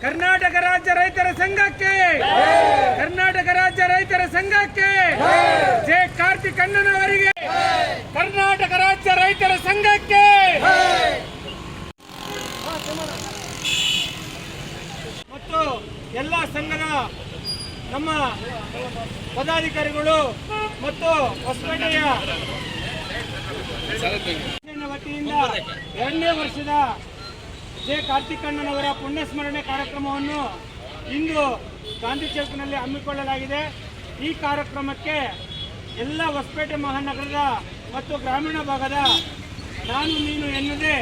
ಕರ್ನಾಟಕ ರಾಜ್ಯ ರೈತರ ಸಂಘಕ್ಕೆ ಕರ್ನಾಟಕ ರಾಜ್ಯ ರೈತರ ಸಂಘಕ್ಕೆ ಜೆ ಕಾರ್ತಿಕ್ ಅಣ್ಣನವರಿಗೆ ಕರ್ನಾಟಕ ರಾಜ್ಯ ರೈತರ ಸಂಘಕ್ಕೆ ಮತ್ತು ಎಲ್ಲ ಸಂಘದ ನಮ್ಮ ಪದಾಧಿಕಾರಿಗಳು ಮತ್ತು ಹೊಸಪೇಟೆಯ ವತಿಯಿಂದ 2ನೇ ವರ್ಷದ ಜೆ ಕಾರ್ತಿಕ್ ಅಣ್ಣನವರ ಪುಣ್ಯಸ್ಮರಣೆ ಕಾರ್ಯಕ್ರಮವನ್ನು ಇಂದು ಗಾಂಧಿ ಚೌಕ್ನಲ್ಲಿ ಹಮ್ಮಿಕೊಳ್ಳಲಾಗಿದೆ. ಈ ಕಾರ್ಯಕ್ರಮಕ್ಕೆ ಎಲ್ಲ ಹೊಸಪೇಟೆ ಮಹಾನಗರದ ಮತ್ತು ಗ್ರಾಮೀಣ ಭಾಗದ ನಾನು ನೀನು ಎನ್ನದೆ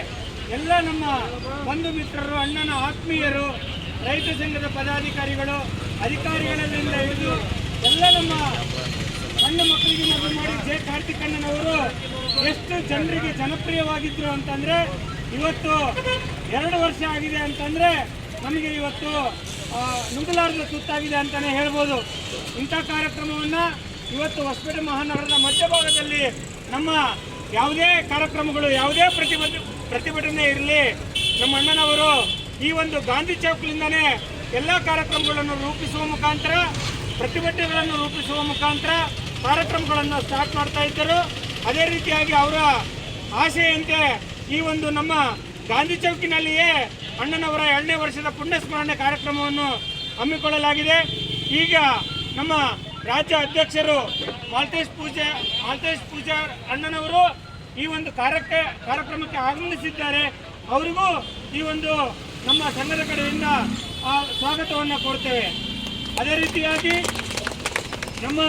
ಎಲ್ಲ ನಮ್ಮ ಬಂಧು ಮಿತ್ರರು, ಅಣ್ಣನ ಆತ್ಮೀಯರು, ರೈತ ಸಂಘದ ಪದಾಧಿಕಾರಿಗಳು, ಅಧಿಕಾರಿಗಳಿಂದ ಹಿಡಿದು ಎಲ್ಲ ನಮ್ಮ ಸಣ್ಣ ಮಕ್ಕಳಿಗೆ ಮದುವೆ ಮಾಡಿ ಜೆ ಕಾರ್ತಿಕ್ ಅಣ್ಣನವರು ಎಷ್ಟು ಜನರಿಗೆ ಜನಪ್ರಿಯವಾಗಿದ್ದರು ಅಂತಂದರೆ ಇವತ್ತು 2 ವರ್ಷ ಆಗಿದೆ ಅಂತಂದರೆ ನಮಗೆ ಇವತ್ತು ನುಂಗಲಾರದ ತುತ್ತಾಗಿದೆ ಅಂತಲೇ ಹೇಳ್ಬೋದು. ಇಂಥ ಕಾರ್ಯಕ್ರಮವನ್ನು ಇವತ್ತು ಹೊಸಪೇಟೆ ಮಹಾನಗರದ ಮಧ್ಯಭಾಗದಲ್ಲಿ ನಮ್ಮ ಯಾವುದೇ ಕಾರ್ಯಕ್ರಮಗಳು, ಯಾವುದೇ ಪ್ರತಿಭಟನೆ ಇರಲಿ, ನಮ್ಮ ಅಣ್ಣನವರು ಈ ಒಂದು ಗಾಂಧಿ ಚೌಕ್ಲಿಂದನೇ ಎಲ್ಲ ಕಾರ್ಯಕ್ರಮಗಳನ್ನು ರೂಪಿಸುವ ಮುಖಾಂತರ, ಪ್ರತಿಭಟನೆಗಳನ್ನು ರೂಪಿಸುವ ಮುಖಾಂತರ ಕಾರ್ಯಕ್ರಮಗಳನ್ನು ಸ್ಟಾರ್ಟ್ ಮಾಡ್ತಾ ಇದ್ದರು. ಅದೇ ರೀತಿಯಾಗಿ ಅವರ ಆಶೆಯಂತೆ ಈ ಒಂದು ನಮ್ಮ ಗಾಂಧಿ ಚೌಕಿನಲ್ಲಿಯೇ ಅಣ್ಣನವರ 2ನೇ ವರ್ಷದ ಪುಣ್ಯಸ್ಮರಣೆ ಕಾರ್ಯಕ್ರಮವನ್ನು ಹಮ್ಮಿಕೊಳ್ಳಲಾಗಿದೆ. ಈಗ ನಮ್ಮ ರಾಜ್ಯ ಅಧ್ಯಕ್ಷರು ಮಾಲ್ತೇಶ್ ಪೂಜಾರ್ ಅಣ್ಣನವರು ಈ ಒಂದು ಕಾರ್ಯಕ್ರಮಕ್ಕೆ ಆಗಮಿಸಿದ್ದಾರೆ. ಅವರಿಗೂ ಈ ಒಂದು ನಮ್ಮ ಸಂಘದ ಕಡೆಯಿಂದ ಸ್ವಾಗತವನ್ನು ಕೊಡ್ತೇವೆ. ಅದೇ ರೀತಿಯಾಗಿ ನಮ್ಮ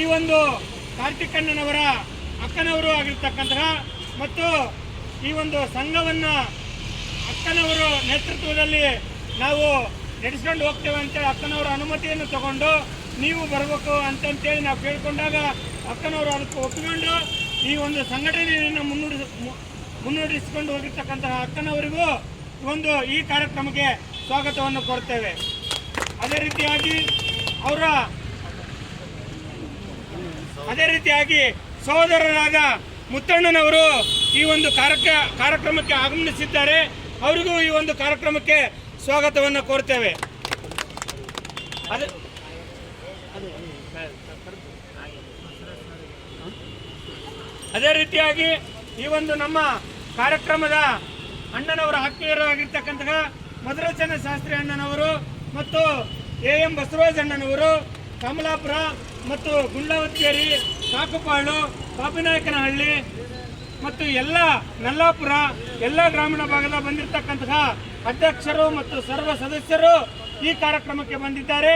ಈ ಒಂದು ಕಾರ್ತಿಕ್ ಅಣ್ಣನವರ ಅಕ್ಕನವರು ಆಗಿರ್ತಕ್ಕಂತಹ ಮತ್ತು ಈ ಒಂದು ಸಂಘವನ್ನು ಅಕ್ಕನವರು ನೇತೃತ್ವದಲ್ಲಿ ನಾವು ನಡೆಸ್ಕೊಂಡು ಹೋಗ್ತೇವೆ ಅಂತೇಳಿ ಅಕ್ಕನವರ ಅನುಮತಿಯನ್ನು ತಗೊಂಡು ನೀವು ಬರಬೇಕು ಅಂತಂತೇಳಿ ನಾವು ಕೇಳಿಕೊಂಡಾಗ ಅಕ್ಕನವರು ಅದಕ್ಕೆ ಒಪ್ಪಿಕೊಂಡು ಈ ಒಂದು ಸಂಘಟನೆಯನ್ನು ಮುನ್ನಡೆಸಿಕೊಂಡು ಹೋಗಿರ್ತಕ್ಕಂತಹ ಅಕ್ಕನವರಿಗೂ ಈ ಕಾರ್ಯಕ್ರಮಕ್ಕೆ ಸ್ವಾಗತವನ್ನು ಕೊಡ್ತೇವೆ. ಅದೇ ರೀತಿಯಾಗಿ ಸಹೋದರರಾದ ಮುತ್ತಣ್ಣನವರು ಈ ಒಂದು ಕಾರ್ಯಕ್ರಮಕ್ಕೆ ಆಗಮಿಸಿದ್ದಾರೆ. ಅವರಿಗೂ ಈ ಒಂದು ಕಾರ್ಯಕ್ರಮಕ್ಕೆ ಸ್ವಾಗತವನ್ನು ಕೋರ್ತೇವೆ. ಅದೇ ರೀತಿಯಾಗಿ ಈ ಒಂದು ನಮ್ಮ ಕಾರ್ಯಕ್ರಮದ ಅಣ್ಣನವರ ಆತ್ಮೀಯರಾಗಿರ್ತಕ್ಕಂತಹ ಮಧುರಚನ ಶಾಸ್ತ್ರಿ ಅಣ್ಣನವರು ಮತ್ತು ಎಂ ಬಸವರಾಜ್ ಅಣ್ಣನವರು ಕಮಲಾಪುರ ಮತ್ತು ಗುಂಡ್ಲವತ್ತೇರಿ, ಕಾಕುಪಾಳು, ಪಾಪಿನಾಯಕನಹಳ್ಳಿ ಮತ್ತು ಎಲ್ಲ ನಲ್ಲಾಪುರ ಎಲ್ಲ ಗ್ರಾಮೀಣ ಭಾಗದ ಬಂದಿರತಕ್ಕಂತಹ ಅಧ್ಯಕ್ಷರು ಮತ್ತು ಸರ್ವ ಸದಸ್ಯರು ಈ ಕಾರ್ಯಕ್ರಮಕ್ಕೆ ಬಂದಿದ್ದಾರೆ.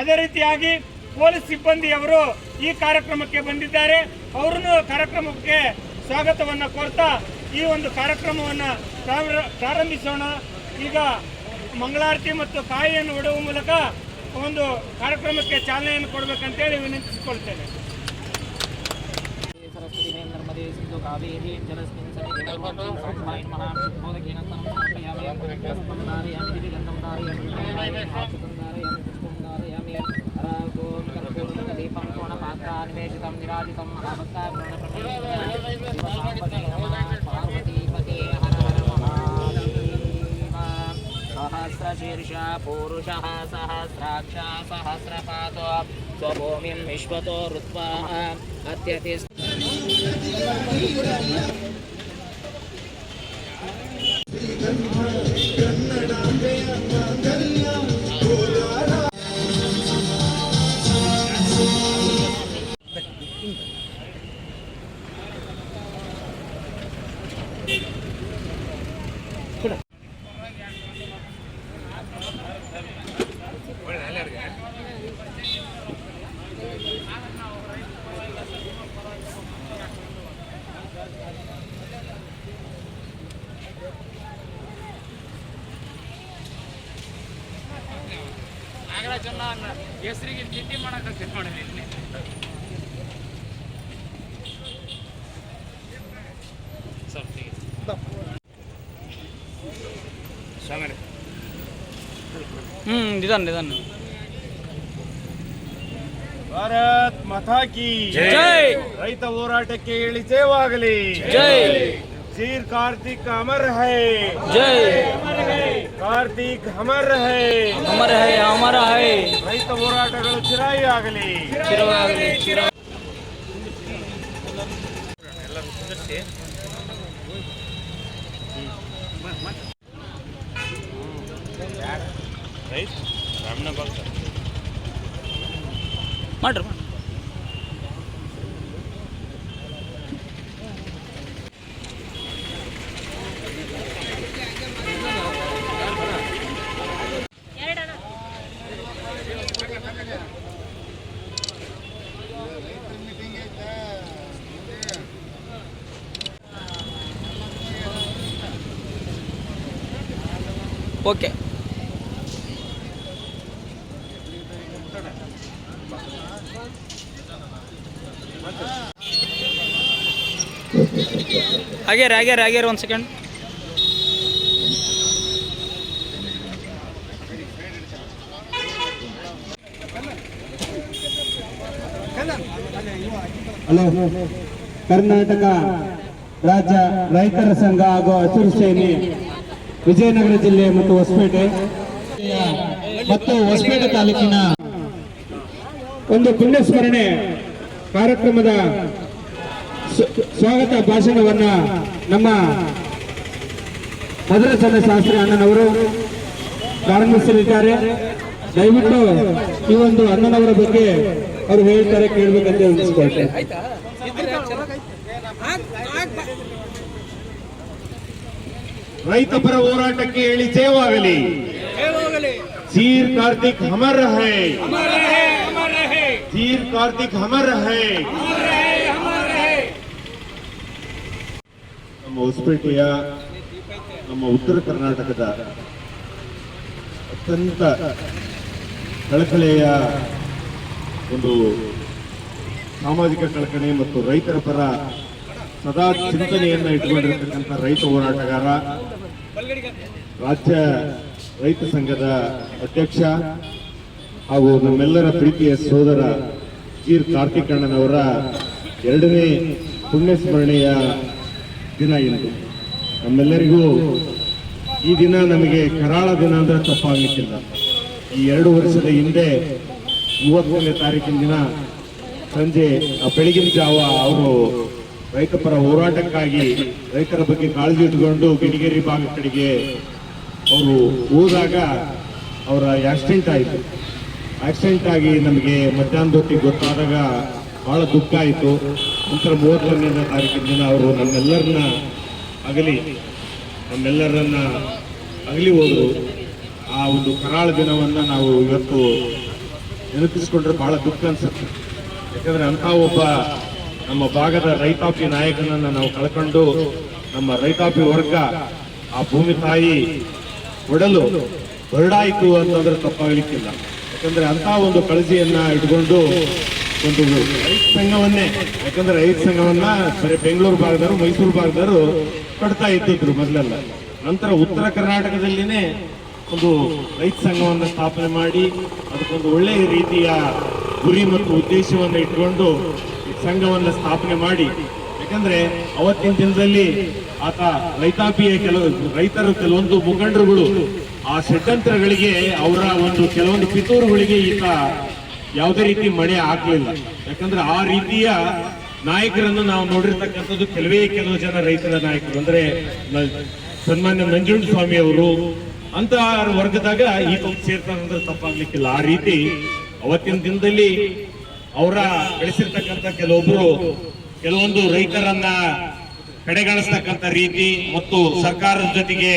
ಅದೇ ರೀತಿಯಾಗಿ ಪೊಲೀಸ್ ಸಿಬ್ಬಂದಿಯವರು ಈ ಕಾರ್ಯಕ್ರಮಕ್ಕೆ ಬಂದಿದ್ದಾರೆ. ಅವರನ್ನು ಕಾರ್ಯಕ್ರಮಕ್ಕೆ ಸ್ವಾಗತವನ್ನು ಕೋರ್ತಾ ಈ ಒಂದು ಕಾರ್ಯಕ್ರಮವನ್ನು ಪ್ರಾರಂಭಿಸೋಣ. ಈಗ ಮಂಗಳಾರತಿ ಮತ್ತು ಕಾಯಿಯನ್ನು ಒಡುವ ಮೂಲಕ ಒಂದು ಕಾರ್ಯಕ್ರಮಕ್ಕೆ ಚಾಲನೆಯನ್ನು ಕೊಡಬೇಕಂತೇಳಿ ವಿನಂತಿಸಿಕೊಳ್ತೇನೆ. ನರ್ಮದೇ ಸಿಂಧು ಕಾವೇರಿ ಜಲಸ್ಮಿನ್ ಸನ್ನಿಧಿ ದೀಪಂ ಕೋಣಪಾತ್ರಾನ್ವೇಷಿತಂ ನಿರಾಜಿತಂ ಪಾರ್ವತೀಪತೆ ಹರ ಹರ ಮಹಾದೇವ. ಸಹಸ್ರಶೀರ್ಷ ಪೂರುಷಃ ಸಹಸ್ರಾಕ್ಷ ಸಹಸ್ರಪಾದೋ ಸ್ವಭೂಮಿಂ ವಿಶ್ವತೋ ಋತ್ವಾ ಅತ್ಯತಿ ಜನ ಹೆಸರಿಗೆ ಚಿಂತೆ ಮಾಡಕ್ಕೆ ನೋಡಿದ್ವಿ. ಸ್ವಲ್ಪ ನಿಧಾನ ನಿಧಾನ. ಭಾರತ್ ಮಾತಾ ಕಿ ಜೈ. ರೈತ ಹೋರಾಟಕ್ಕೆ ಹೇಳಿ ಜಯವಾಗಲಿ. ಜೈ. वीर कार्तिक अमर है. जय. ಕಾರ್ತಿಕ್ ಅಮರ್ ಹೈ. ಅಮರ ಹೈ ಅಮರ ಹೈ. ರೈತ ಹೋರಾಟಗಳು ಚಿರಾಯಿ ಆಗಲಿ. ಚಿರವಾಗಲಿ ಚಿರ. ಮಾಡ್ರಿ ಓಕೆ. ಆಗ್ಯಾರ ಒಂದು ಸೆಕೆಂಡ್. ಹಲೋ, ಕರ್ನಾಟಕ ರಾಜ್ಯ ರೈತರ ಸಂಘ ಹಾಗೂ ಹಸಿರು ಸೇನೆ ವಿಜಯನಗರ ಜಿಲ್ಲೆ ಮತ್ತು ಹೊಸಪೇಟೆ ಮತ್ತು ಹೊಸಪೇಟೆ ತಾಲೂಕಿನ ಒಂದು ಪುಣ್ಯಸ್ಮರಣೆ ಕಾರ್ಯಕ್ರಮದ ಸ್ವಾಗತ ಭಾಷಣವನ್ನ ನಮ್ಮ ಮಧುರಚಂದ್ರ ಶಾಸ್ತ್ರಿ ಅಣ್ಣನವರು ಪ್ರಾರಂಭಿಸಲಿದ್ದಾರೆ. ದಯವಿಟ್ಟು ಈ ಒಂದು ಅಣ್ಣನವರ ಬಗ್ಗೆ ಅವರು ಹೇಳ್ತಾರೆ, ಕೇಳಬೇಕಂತ ವಿನಿಸ್ಕೊಳ್ತೇನೆ. ರೈತ ಪರ ಹೋರಾಟಕ್ಕೆ ಹೇಳಿ ಜಯವಾಗಲಿ. वीर कार्तिक अमर है. वीर कार्तिक अमर है. ನಮ್ಮ ಹೊಸಪೇಟೆಯ ನಮ್ಮ ಉತ್ತರ ಕರ್ನಾಟಕದ ಅತ್ಯಂತ ಕಳಕಳೆಯ ಒಂದು ಸಾಮಾಜಿಕ ಕಳಕಳಿ ಮತ್ತು ರೈತರ ಪರ ಸದಾ ಚಿಂತನೆಯನ್ನ ಇಟ್ಟುಕೊಂಡಿರತಕ್ಕಂಥ ರೈತ ಹೋರಾಟಗಾರ, ರಾಜ್ಯ ರೈತ ಸಂಘದ ಅಧ್ಯಕ್ಷ ಹಾಗೂ ನಮ್ಮೆಲ್ಲರ ಪ್ರೀತಿಯ ಸೋದರ वीर ಕಾರ್ತಿಕ್ ಅಣ್ಣನವರ 2ನೇ ಪುಣ್ಯ ಸ್ಮರಣೆಯ ದಿನ ಇಂದು. ನಮ್ಮೆಲ್ಲರಿಗೂ ಈ ದಿನ ನಮಗೆ ಕರಾಳ ದಿನ ಅಂದ್ರೆ ತಪ್ಪಾಗಲಿಕ್ಕಿಲ್ಲ. ಈ 2 ವರ್ಷದ ಹಿಂದೆ 30ನೇ ತಾರೀಕಿನ ದಿನ ಸಂಜೆ ಬೆಳಗಿನ ಜಾವ ಅವರು ರೈತ ಪರ ಹೋರಾಟಕ್ಕಾಗಿ ರೈತರ ಬಗ್ಗೆ ಕಾಳಜಿ ಇಟ್ಟುಕೊಂಡು ಗಿಣಿಗೇರಿ ಭಾಗ ಕಡೆಗೆ ಅವರು ಹೋದಾಗ ಅವರ ಆಕ್ಸಿಡೆಂಟ್ ಆಯಿತು. ಆಕ್ಸಿಡೆಂಟ್ ಆಗಿ ನಮಗೆ ಮಧ್ಯಾಹ್ನದ ಹೊತ್ತಿಗೆ ಗೊತ್ತಾದಾಗ ಬಹಳ ದುಃಖ ಆಯಿತು. ನಂತರ 31ನೇ ತಾರೀಕಿನ ದಿನ ಅವರು ನಮ್ಮೆಲ್ಲರನ್ನ ಅಗಲಿ ಹೋದರು. ಆ ಒಂದು ಕರಾಳ ದಿನವನ್ನು ನಾವು ಇವತ್ತು ನೆನಪಿಸ್ಕೊಂಡ್ರೆ ಬಹಳ ದುಃಖ ಅನ್ಸುತ್ತೆ. ಯಾಕಂದ್ರೆ ಅಂತ ಒಬ್ಬ ನಮ್ಮ ಭಾಗದ ರೈತಾಪಿ ನಾಯಕನನ್ನ ನಾವು ಕಳ್ಕೊಂಡು ನಮ್ಮ ರೈತಾಪಿ ವರ್ಗ ಆ ಭೂಮಿ ತಾಯಿ ಒಡಲು ಹೊರಡಾಯಿತು ಅಂತಂದ್ರೆ ತಪ್ಪಾಗಲಿಕ್ಕಿಲ್ಲ. ಯಾಕಂದ್ರೆ ಅಂತ ಒಂದು ಕಳಜಿಯನ್ನ ಇಟ್ಕೊಂಡು ಒಂದು ರೈತ ಸಂಘವನ್ನೇ, ಯಾಕಂದ್ರೆ ರೈತ ಸಂಘವನ್ನ ಬರೀ ಬೆಂಗಳೂರು ಭಾಗದವರು ಮೈಸೂರು ಭಾಗದವರು ಕಟ್ತಾ ಇದ್ದಿದ್ರು ಮೊದಲೆಲ್ಲ. ನಂತರ ಉತ್ತರ ಕರ್ನಾಟಕದಲ್ಲಿನೇ ಒಂದು ರೈತ ಸಂಘವನ್ನು ಸ್ಥಾಪನೆ ಮಾಡಿ ಅದಕ್ಕೊಂದು ಒಳ್ಳೆಯ ರೀತಿಯ ಗುರಿ ಮತ್ತು ಉದ್ದೇಶವನ್ನು ಇಟ್ಕೊಂಡು ಸಂಘವನ್ನು ಸ್ಥಾಪನೆ ಮಾಡಿ, ಯಾಕಂದ್ರೆ ಅವತ್ತಿನ ದಿನದಲ್ಲಿ ಆತ ರೈತಾಪಿಯ ರೈತರು ಕೆಲವೊಂದು ಮುಖಂಡರುಗಳು ಆ ಷಡ್ಯಂತ್ರಗಳಿಗೆ ಅವರ ಒಂದು ಕೆಲವೊಂದು ಪಿತೂರುಗಳಿಗೆ ಈತ ಯಾವುದೇ ರೀತಿ ಮಣೆ ಹಾಕಲಿಲ್ಲ. ಯಾಕಂದ್ರೆ ಆ ರೀತಿಯ ನಾಯಕರನ್ನು ನಾವು ನೋಡಿರ್ತಕ್ಕಂಥದ್ದು ಕೆಲವು ಜನ ರೈತರ ನಾಯಕರು, ಅಂದ್ರೆ ಸನ್ಮಾನ್ಯ ನಂಜುಂಡಸ್ವಾಮಿ ಅವರು ಅಂತ ವರ್ಗದಾಗ ಈತ ಸೇರ್ತಾನಂದ್ರೆ ತಪ್ಪಾಗ್ಲಿಕ್ಕಿಲ್ಲ. ಆ ರೀತಿ ಅವತ್ತಿನ ದಿನದಲ್ಲಿ ಅವರ ಬೆಳೆಸಿರ್ತಕ್ಕಂಥ ಕೆಲವೊಂದು ರೈತರನ್ನ ಕಡೆಗಣಿಸ್ತಕ್ಕಂಥ ರೀತಿ ಮತ್ತು ಸರ್ಕಾರದ ಜೊತೆಗೆ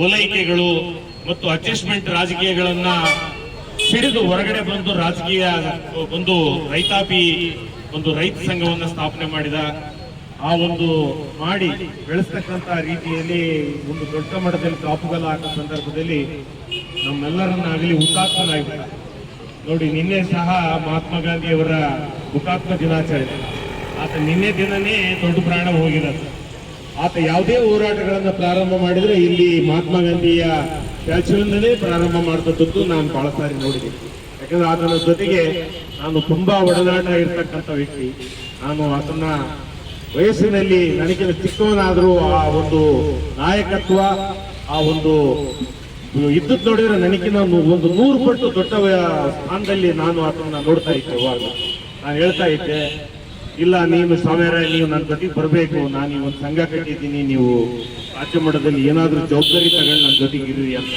ಓಲೈಕೆಗಳು ಮತ್ತು ಅಡ್ಜಸ್ಟ್ಮೆಂಟ್ ರಾಜಕೀಯಗಳನ್ನ ಸಿಡಿದು ಹೊರಗಡೆ ಬಂದು ರಾಜಕೀಯ ಒಂದು ರೈತ ಸಂಘವನ್ನ ಸ್ಥಾಪನೆ ಮಾಡಿದ. ಆ ಒಂದು ಮಾಡಿ ಬೆಳೆಸ್ತಕ್ಕಂಥ ರೀತಿಯಲ್ಲಿ ಒಂದು ದೊಡ್ಡ ಮಟ್ಟದಲ್ಲಿ ಕಾಪುಗಾಲ ಹಾಕೋ ಸಂದರ್ಭದಲ್ಲಿ ನಮ್ಮೆಲ್ಲರನ್ನಾಗಲಿ ಹುತಾತ್ಮನಾಗಿದ್ದ. ನೋಡಿ, ನಿನ್ನೆ ಸಹ ಮಹಾತ್ಮ ಗಾಂಧಿಯವರ ಹುತಾತ್ಮ ದಿನಾಚರಣೆ. ಆತ ನಿನ್ನೆ ದಿನನೇ ದೊಡ್ಡ ಪ್ರಾಣ ಹೋಗಿರೋದು. ಆತ ಯಾವುದೇ ಹೋರಾಟಗಳನ್ನ ಪ್ರಾರಂಭ ಮಾಡಿದ್ರೆ ಇಲ್ಲಿ ಮಹಾತ್ಮ ಗಾಂಧಿಯ ಸ್ಟ್ಯಾಚ್ಯೂವಿಂದಲೇ ಪ್ರಾರಂಭ ಮಾಡ್ತದ್ದು ನಾನು ಬಹಳ ಸಾರಿ ನೋಡಿದ್ದೀನಿ. ಯಾಕಂದ್ರೆ ಆತನ ಜೊತೆಗೆ ನಾನು ತುಂಬಾ ಒಡನಾಟ ಇರ್ತಕ್ಕಂಥ ವ್ಯಕ್ತಿ. ನಾನು ಆತನ ವಯಸ್ಸಿನಲ್ಲಿ ನನಗಿಂತ ಚಿಕ್ಕವನಾದರೂ ಆ ಒಂದು ನಾಯಕತ್ವ, ಆ ಒಂದು ಇದ್ದದ್ದು ನೋಡಿದ್ರೆ ನನಗಿನ ಒಂದು 100 ಪಟ್ಟು ದೊಡ್ಡ ಸ್ಥಾನದಲ್ಲಿ ನಾನು ಆತನ ನೋಡ್ತಾ ಇದ್ದೆ. ಯಾವಾಗ ನಾನು ಹೇಳ್ತಾ ಇದ್ದೆ, ಇಲ್ಲ ನೀನು ಸ್ವಾಮಿಯರ, ನೀವು ನನ್ನ ಜೊತೆಗೆ ಬರಬೇಕು, ನಾನು ಈ ಒಂದು ಸಂಘ ಕಟ್ಟಿದ್ದೀನಿ, ನೀವು ರಾಜ್ಯ ಮಟ್ಟದಲ್ಲಿ ಏನಾದರೂ ಜವಾಬ್ದಾರಿ ತಗೊಂಡು ನನ್ನ ಜೊತೆಗೆ ಇರಿ ಅಂತ.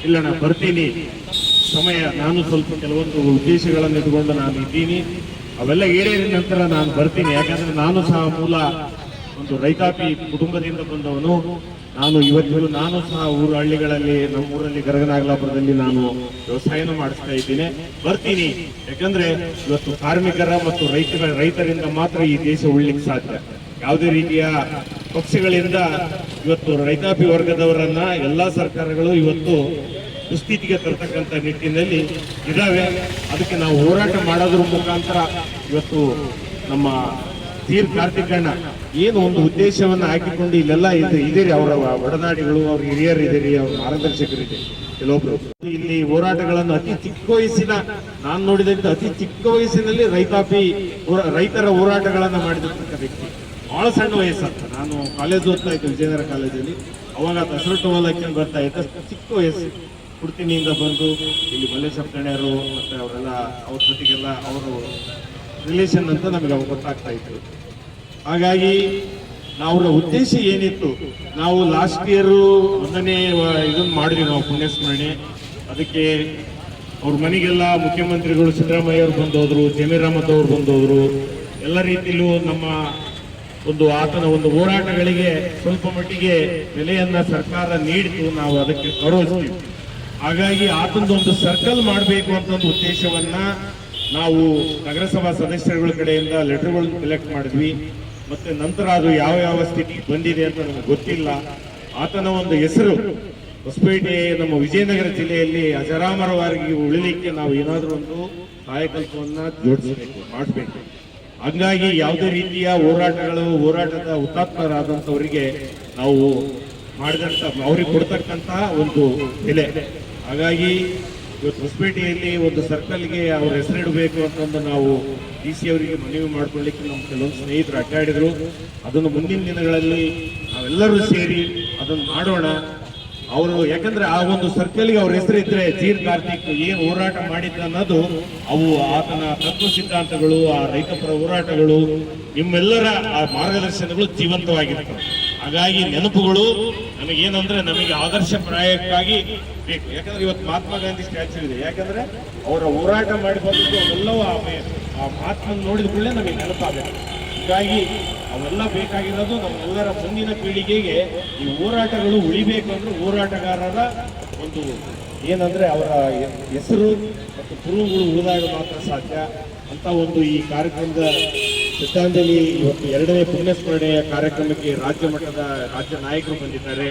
ಇಲ್ಲ ನಾನು ಬರ್ತೀನಿ, ಸಮಯ ನಾನು ಸ್ವಲ್ಪ ಕೆಲವೊಂದು ಉದ್ದೇಶಗಳನ್ನು ಇಟ್ಕೊಂಡು ನಾನು ಇದ್ದೀನಿ, ಅವೆಲ್ಲ ಈಡೇರಿದ ನಂತರ ನಾನು ಬರ್ತೀನಿ. ಯಾಕಂದ್ರೆ ನಾನು ಸಹ ಮೂಲ ಒಂದು ರೈತಾಪಿ ಕುಟುಂಬದಿಂದ ಬಂದವನು. ನಾನು ಸಹ ಹಳ್ಳಿಗಳಲ್ಲಿ, ನಮ್ಮ ಊರಲ್ಲಿ ಗರಗನಾಗಲಾಪುರದಲ್ಲಿ ನಾನು ವ್ಯವಸಾಯನ ಮಾಡಿಸ್ತಾ ಇದ್ದೀನಿ. ಬರ್ತೀನಿ, ಯಾಕಂದ್ರೆ ಇವತ್ತು ಕಾರ್ಮಿಕರ ಮತ್ತು ರೈತರಿಂದ ಮಾತ್ರ ಈ ದೇಶ ಉಳ್ಳಿಕ್ಕೆ ಸಾಧ್ಯ. ಯಾವುದೇ ರೀತಿಯ ಪಕ್ಷಗಳಿಂದ ಇವತ್ತು ರೈತಾಪಿ ವರ್ಗದವರನ್ನ ಎಲ್ಲಾ ಸರ್ಕಾರಗಳು ಇವತ್ತು ದುಸ್ಥಿತಿಗೆ ತರ್ತಕ್ಕಂಥ ನಿಟ್ಟಿನಲ್ಲಿ ಇದಾವೆ. ಅದಕ್ಕೆ ನಾವು ಹೋರಾಟ ಮಾಡೋದ್ರ ಮುಖಾಂತರ ಇವತ್ತು ನಮ್ಮ ತೀರ್ ಕಾರ್ತಿಕಣ್ಣ ಏನು ಒಂದು ಉದ್ದೇಶವನ್ನ ಹಾಕಿಕೊಂಡು ಇಲ್ಲೆಲ್ಲ ಇದೀರಿ, ಅವರ ಒಡನಾಡಿಗಳು, ಅವ್ರ ಹಿರಿಯರು ಇದೀರಿ, ಅವ್ರ ಮಾರ್ಗದರ್ಶಕರಿದೆ ಕೆಲವೊಬ್ರು. ಇಲ್ಲಿ ಹೋರಾಟಗಳನ್ನು ಅತಿ ಚಿಕ್ಕ ವಯಸ್ಸಿನ, ನಾನು ನೋಡಿದಂತ ಅತಿ ಚಿಕ್ಕ ವಯಸ್ಸಿನಲ್ಲಿ ರೈತರ ಹೋರಾಟಗಳನ್ನ ಮಾಡಿದಂತ ವ್ಯಕ್ತಿ. ಬಹಳ ಸಣ್ಣ ವಯಸ್ಸಂತ. ನಾನು ಕಾಲೇಜ್ ಓದ್ತಾ ಇದ್ದೆ, ವಿಜಯನಗರ ಕಾಲೇಜಲ್ಲಿ. ಅವಾಗ ದಸರಟ್ಟು ಹೊಲಕ್ಕೆ ಬರ್ತಾ ಇದ್ದ, ಚಿಕ್ಕ ವಯಸ್ಸು. ಕುಡ್ತಿನಿಂದ ಬಂದು ಇಲ್ಲಿ ಮಲ್ಲೇಶ್ವರ ಕಣ್ಯರು ಮತ್ತೆ ಅವರೆಲ್ಲ ಅವ್ರ ಜೊತೆಗೆಲ್ಲ ಅವರು ರಿಲೇಷನ್ ಅಂತ ನಮಗೆ ಅವಾಗ ಗೊತ್ತಾಗ್ತಾ ಇತ್ತು. ಹಾಗಾಗಿ ಅವರ ಉದ್ದೇಶ ಏನಿತ್ತು, ನಾವು ಲಾಸ್ಟ್ ಇಯರ್ ಒಂದನೇ ಇದನ್ನು ಮಾಡಿದ್ವಿ ನಾವು ಪುಣ್ಯಸ್ಮರಣೆ. ಅದಕ್ಕೆ ಅವ್ರ ಮನೆಗೆಲ್ಲ ಮುಖ್ಯಮಂತ್ರಿಗಳು ಸಿದ್ದರಾಮಯ್ಯ ಅವರು ಬಂದೋದ್ರು, ಜಮೀರ್ ಅಹಮದ್ ಅವರು ಬಂದೋದ್ರು. ಎಲ್ಲ ರೀತಿಯಲ್ಲೂ ನಮ್ಮ ಆತನ ಒಂದು ಹೋರಾಟಗಳಿಗೆ ಸ್ವಲ್ಪ ಮಟ್ಟಿಗೆ ಬೆಲೆಯನ್ನ ಸರ್ಕಾರ ನೀಡಿತು, ನಾವು ಅದಕ್ಕೆ ಗೌರವಿಸ್ತೀವಿ. ಹಾಗಾಗಿ ಆತಂದು ಒಂದು ಸರ್ಕಲ್ ಮಾಡಬೇಕು ಅಂತ ಒಂದು ಉದ್ದೇಶವನ್ನ ನಾವು ನಗರಸಭಾ ಸದಸ್ಯರುಗಳ ಕಡೆಯಿಂದ ಲೆಟರ್ಗಳನ್ನು ಕಲೆಕ್ಟ್ ಮಾಡಿದ್ವಿ. ಮತ್ತೆ ನಂತರ ಅದು ಯಾವ ಸ್ಥಿತಿಗೆ ಬಂದಿದೆ ಅಂತ ನಮಗೆ ಗೊತ್ತಿಲ್ಲ. ಆತನ ಒಂದು ಹೆಸರು ಹೊಸಪೇಟೆ, ನಮ್ಮ ವಿಜಯನಗರ ಜಿಲ್ಲೆಯಲ್ಲಿ ಅಜರಾಮರವಾಗಿ ಉಳಿಲಿಕ್ಕೆ ನಾವು ಏನಾದರೂ ಒಂದು ಕಾಯಕಲ್ಪವನ್ನ ಜೋಡಿಸಬೇಕು, ಮಾಡಬೇಕು. ಹಂಗಾಗಿ ಯಾವುದೇ ರೀತಿಯ ಹೋರಾಟದ ಹುತಾತ್ಮರಾದಂಥವರಿಗೆ ನಾವು ಮಾಡಿದಂತ, ಅವ್ರಿಗೆ ಕೊಡ್ತಕ್ಕಂತ ಒಂದು ಬೆಲೆ. ಹಾಗಾಗಿ ಇವತ್ತು ಹೊಸಪೇಟೆಯಲ್ಲಿ ಒಂದು ಸರ್ಕಲ್ಗೆ ಅವ್ರ ಹೆಸರಿಡಬೇಕು ಅಂತಂದು ನಾವು DC ಅವರಿಗೆ ಮನವಿ ಮಾಡ್ಕೊಳ್ಳಿಕ್ಕೆ ನಮ್ಮ ಕೆಲವೊಂದು ಸ್ನೇಹಿತರು ಅಡ್ಡಾಡಿದ್ರು. ಅದನ್ನು ಮುಂದಿನ ದಿನಗಳಲ್ಲಿ ನಾವೆಲ್ಲರೂ ಸೇರಿ ಅದನ್ನು ಮಾಡೋಣ. ಅವರು ಯಾಕಂದ್ರೆ ಆ ಒಂದು ಸರ್ಕಲ್ಗೆ ಅವ್ರ ಹೆಸರಿದ್ರೆ ಜೀರ್ ಕಾರ್ತಿಕ್ ಏನ್ ಹೋರಾಟ ಮಾಡಿದ್ದ ಅನ್ನೋದು, ಅವು ಆತನ ತತ್ವ ಸಿದ್ಧಾಂತಗಳು, ಆ ರೈತಪರ ಹೋರಾಟಗಳು, ನಿಮ್ಮೆಲ್ಲರ ಆ ಮಾರ್ಗದರ್ಶನಗಳು ಜೀವಂತವಾಗಿರ್ತವೆ. ಹಾಗಾಗಿ ನೆನಪುಗಳು ನಮಗೇನಂದ್ರೆ ನಮಗೆ ಆದರ್ಶಪ್ರಾಯಕ್ಕಾಗಿ ಬೇಕು. ಯಾಕಂದ್ರೆ ಇವತ್ತು ಮಹಾತ್ಮ ಗಾಂಧಿ ಸ್ಟ್ಯಾಚ್ಯೂ ಇದೆ, ಯಾಕಂದ್ರೆ ಅವರ ಹೋರಾಟ ಮಾಡಿ ಬಂದಿದ್ದು ಅವೆಲ್ಲವೂ ಆ ಮಹಾತ್ಮನ ನೋಡಿದ ಕೂಡಲೇ ನಮಗೆ ನೆನಪಾಗಬೇಕು. ಹೀಗಾಗಿ ಅವೆಲ್ಲ ಬೇಕಾಗಿರೋದು ನಮ್ಮೆಲ್ಲರ ಮುಂದಿನ ಪೀಳಿಗೆಗೆ ಈ ಹೋರಾಟಗಳು ಉಳಿಬೇಕು ಅಂದ್ರೆ ಹೋರಾಟಗಾರರ ಒಂದು ಏನಂದ್ರೆ ಅವರ ಹೆಸರು ಮತ್ತು ಕುರುಹುಗಳು ಉಳಿದಾಗ ಮಾತ್ರ ಸಾಧ್ಯ ಅಂತ ಒಂದು ಈ ಕಾರ್ಯಕ್ರಮದ ಶ್ರದ್ಧಾಂಜಲಿ ಇವತ್ತು 2ನೇ ಪುಣ್ಯಸ್ಮರಣೆಯ ಕಾರ್ಯಕ್ರಮಕ್ಕೆ ರಾಜ್ಯ ನಾಯಕರು ಬಂದಿದ್ದಾರೆ.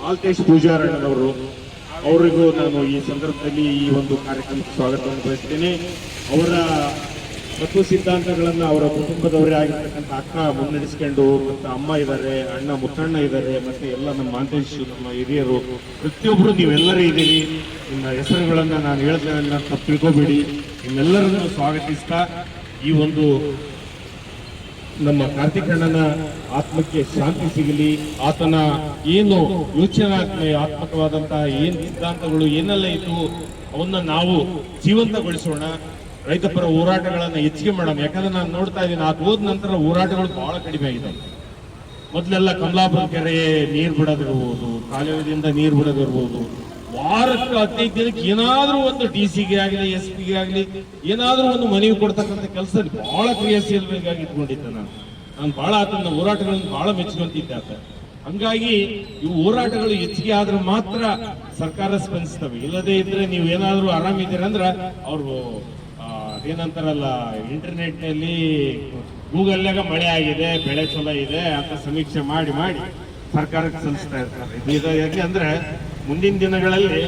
ಮಾಲ್ತೇಶ್ ಪೂಜಾರಣ್ಣನವರು, ಅವರಿಗೂ ನಾನು ಈ ಸಂದರ್ಭದಲ್ಲಿ ಈ ಒಂದು ಕಾರ್ಯಕ್ರಮಕ್ಕೆ ಸ್ವಾಗತವನ್ನು ಬಯಸ್ತೇನೆ. ಅವರ ತತ್ವ ಸಿದ್ಧಾಂತಗಳನ್ನ ಅವರ ಕುಟುಂಬದವರೇ ಆಗಿರ್ತಕ್ಕಂಥ ಅಕ್ಕ ಮುನ್ನಡೆಸ್ಕೊಂಡು, ಮತ್ತೆ ಅಮ್ಮ ಇದ್ದಾರೆ, ಅಣ್ಣ ಮುತ್ತಣ್ಣ ಇದ್ದಾರೆ, ಮತ್ತೆ ಎಲ್ಲ ನಮ್ಮ ಮಾಂತೇಶ್, ನಮ್ಮ ಹಿರಿಯರು, ಪ್ರತಿಯೊಬ್ಬರು ನೀವೆಲ್ಲರೂ ಇದ್ದೀರಿ. ನಿಮ್ಮ ಹೆಸರುಗಳನ್ನ ನಾನು ಹೇಳ್ತೇನೆ, ತಪ್ಪು ತಿಳ್ಕೊಬೇಡಿ. ನಿಮ್ಮೆಲ್ಲರನ್ನು ಸ್ವಾಗತಿಸ್ತಾ ಈ ಒಂದು ನಮ್ಮ ಕಾರ್ತಿಕಣ್ಣನ ಆತ್ಮಕ್ಕೆ ಶಾಂತಿ ಸಿಗಲಿ. ಆತನ ಏನು ಯೋಚನಾತ್ಮಕವಾದಂತಹ ಏನು ಸಿದ್ಧಾಂತಗಳು ಏನೆಲ್ಲ ಇತ್ತು ಅವನ್ನ ನಾವು ಜೀವಂತಗೊಳಿಸೋಣ. ರೈತಪರ ಹೋರಾಟಗಳನ್ನ ಹೆಚ್ಚಿಗೆ ಮಾಡೋಣ. ಯಾಕಂದ್ರೆ ನಾನು ನೋಡ್ತಾ ಇದ್ದೀನಿ, ಅದು ಹೋದ ನಂತರ ಹೋರಾಟಗಳು ಬಹಳ ಕಡಿಮೆ ಆಗಿದೆ. ಮೊದಲೆಲ್ಲ ಕಮಲಾಪುರ ಕೆರೆ ನೀರು ಬಿಡೋದಿರ್ಬೋದು, ಕಾಲುವೆದಿಂದ ನೀರು ಬಿಡೋದಿರ್ಬೋದು, ವಾರಕ್ಕೆ 15 ದಿನಕ್ಕೆ ಏನಾದ್ರೂ ಒಂದು DC-ಗೆ ಆಗಲಿ SP-ಗೆ ಆಗಲಿ ಏನಾದ್ರೂ ಒಂದು ಮನವಿ ಕೊಡ್ತಕ್ಕಂಥ ಕೆಲಸ ಬಹಳ ಕ್ರಿಯಾಶೀಲವಾಗಿ ಇಟ್ಕೊಂಡಿದ್ದೆ. ನಾನು ಬಹಳ ಆತನ ಹೋರಾಟಗಳನ್ನು ಬಹಳ ಮೆಚ್ಚುವಂತಿದ್ದೆ ಆತ. ಹಂಗಾಗಿ ಇವು ಹೋರಾಟಗಳು ಹೆಚ್ಚಿಗೆ ಆದ್ರೆ ಮಾತ್ರ ಸರ್ಕಾರ ಸ್ಪಂದಿಸ್ತವೆ. ಇಲ್ಲದೇ ಇದ್ರೆ ನೀವು ಏನಾದ್ರೂ ಆರಾಮಿದ್ದೀರಂದ್ರ ಅವ್ರು ಏನಂತಾರಲ್ಲ, ಇಂಟರ್ನೆಟ್ನಲ್ಲಿ ಗೂಗಲ್ನಾಗ ಮಳೆ ಆಗಿದೆ, ಬೆಳೆ ಚಲೋ ಇದೆ ಅಂತ ಸಮೀಕ್ಷೆ ಮಾಡಿ ಸರ್ಕಾರಕ್ಕೆ ಸಲ್ಲಿಸ್ತಾ ಇರ್ತಾರೆ. ಯಾಕೆ ಅಂದ್ರೆ ಮುಂದಿನ ದಿನಗಳಲ್ಲಿ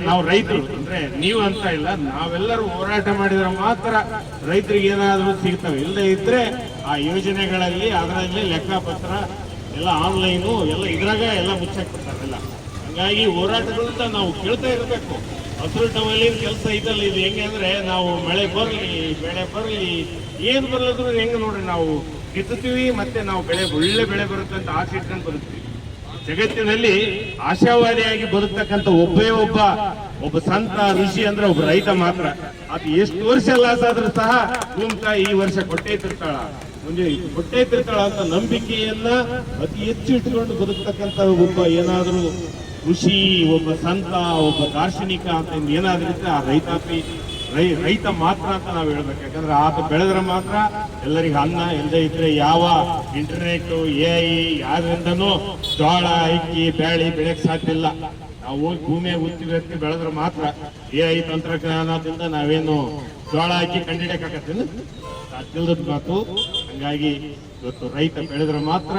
ನಾವು ರೈತರು ಅಂದ್ರೆ ನೀವು ಅಂತ ಇಲ್ಲ, ನಾವೆಲ್ಲರೂ ಹೋರಾಟ ಮಾಡಿದ್ರೆ ಮಾತ್ರ ರೈತರಿಗೆ ಏನಾದ್ರೂ ಸಿಗ್ತವೆ. ಇಲ್ಲದೆ ಇದ್ರೆ ಆ ಯೋಜನೆಗಳಲ್ಲಿ ಅದರಲ್ಲಿ ಲೆಕ್ಕಪತ್ರ ಎಲ್ಲ ಆನ್ಲೈನು ಎಲ್ಲ ಇದ್ರಾಗ ಎಲ್ಲ ಮುಚ್ಚಾಕ್ಬಿಡ್ತಾರೆಲ್ಲ. ಹಂಗಾಗಿ ಹೋರಾಟಗಳಿಂದ ನಾವು ಕೇಳ್ತಾ ಇರಬೇಕು. ಹಸಿರು ಟವಲಿನ ಕೆಲಸ ಇದಲ್ಲ. ಇದು ಹೆಂಗೆ ಅಂದ್ರೆ ನಾವು ಮಳೆ ಬರಲಿ ಬೆಳೆ ಬರಲಿ ಏನು ಬರಲಿದ್ರು ಹೆಂಗೆ ನೋಡ್ರಿ, ನಾವು ಬಿತ್ತುತ್ತೀವಿ ಮತ್ತೆ ನಾವು ಒಳ್ಳೆ ಬೆಳೆ ಬರುತ್ತೆ ಅಂತ ಆಸೆ ಇಟ್ಕೊಂಡು ಬದುಕ್ತೀವಿ. ಜಗತ್ತಿನಲ್ಲಿ ಆಶಾವಾದಿಯಾಗಿ ಬದುಕ್ತಕ್ಕಂಥ ಒಬ್ಬ ಸಂತ ಋಷಿ ಅಂದ್ರೆ ಒಬ್ಬ ರೈತ ಮಾತ್ರ. ಅದು ಎಷ್ಟು ವರ್ಷ ಲಾಸ್ ಆದ್ರೂ ಸಹ ಭೂಮಿತಾಯಿ ಈ ವರ್ಷ ಕೊಟ್ಟೇ ತಿರ್ತಾಳ, ಮುಂದೆ ಕೊಟ್ಟೇ ತಿರ್ತಾಳ ಅಂತ ನಂಬಿಕೆಯನ್ನ ಅತಿ ಹೆಚ್ಚು ಇಟ್ಕೊಂಡು ಬದುಕ್ತಕ್ಕಂಥ ಒಬ್ಬ ಏನಾದ್ರೂ ಋಷಿ, ಒಬ್ಬ ಸಂತ, ಒಬ್ಬ ದಾರ್ಶನಿಕ ಅಂತ ಏನಾದ್ರೂ ಇದ್ರೆ ಆ ರೈತ ಮಾತ್ರ ಅಂತ ನಾವು ಹೇಳ್ಬೇಕು. ಯಾಕಂದ್ರೆ ಆತ ಬೆಳೆದ್ರೆ ಮಾತ್ರ ಎಲ್ಲರಿಗೂ ಅನ್ನ, ಇಲ್ಲದೆ ಇದ್ರೆ ಯಾವ ಇಂಟರ್ನೆಟ್ AI ಯಾವ್ದ್ರಿಂದನೂ ಜೋಳ ಅಕ್ಕಿ ಬ್ಯಾಳಿ ಬೆಳೆಯಕ್ ಸಾಧ್ಯ ಇಲ್ಲ. ನಾವು ಹೋಗಿ ಭೂಮಿಯಾಗ ಉತ್ತಿ ಬೆಳೆದ್ರೆ ಮಾತ್ರ AI ತಂತ್ರಜ್ಞಾನದಿಂದ ನಾವೇನು ಜೋಳ ಹಾಕಿ ಕಂಡಿಡಿಯಕ್ಕಾಗತ್ತೇನು? ಸಾಧ್ಯದ ಮಾತು. ಹಂಗಾಗಿ ಇವತ್ತು ರೈತ ಬೆಳೆದ್ರೆ ಮಾತ್ರ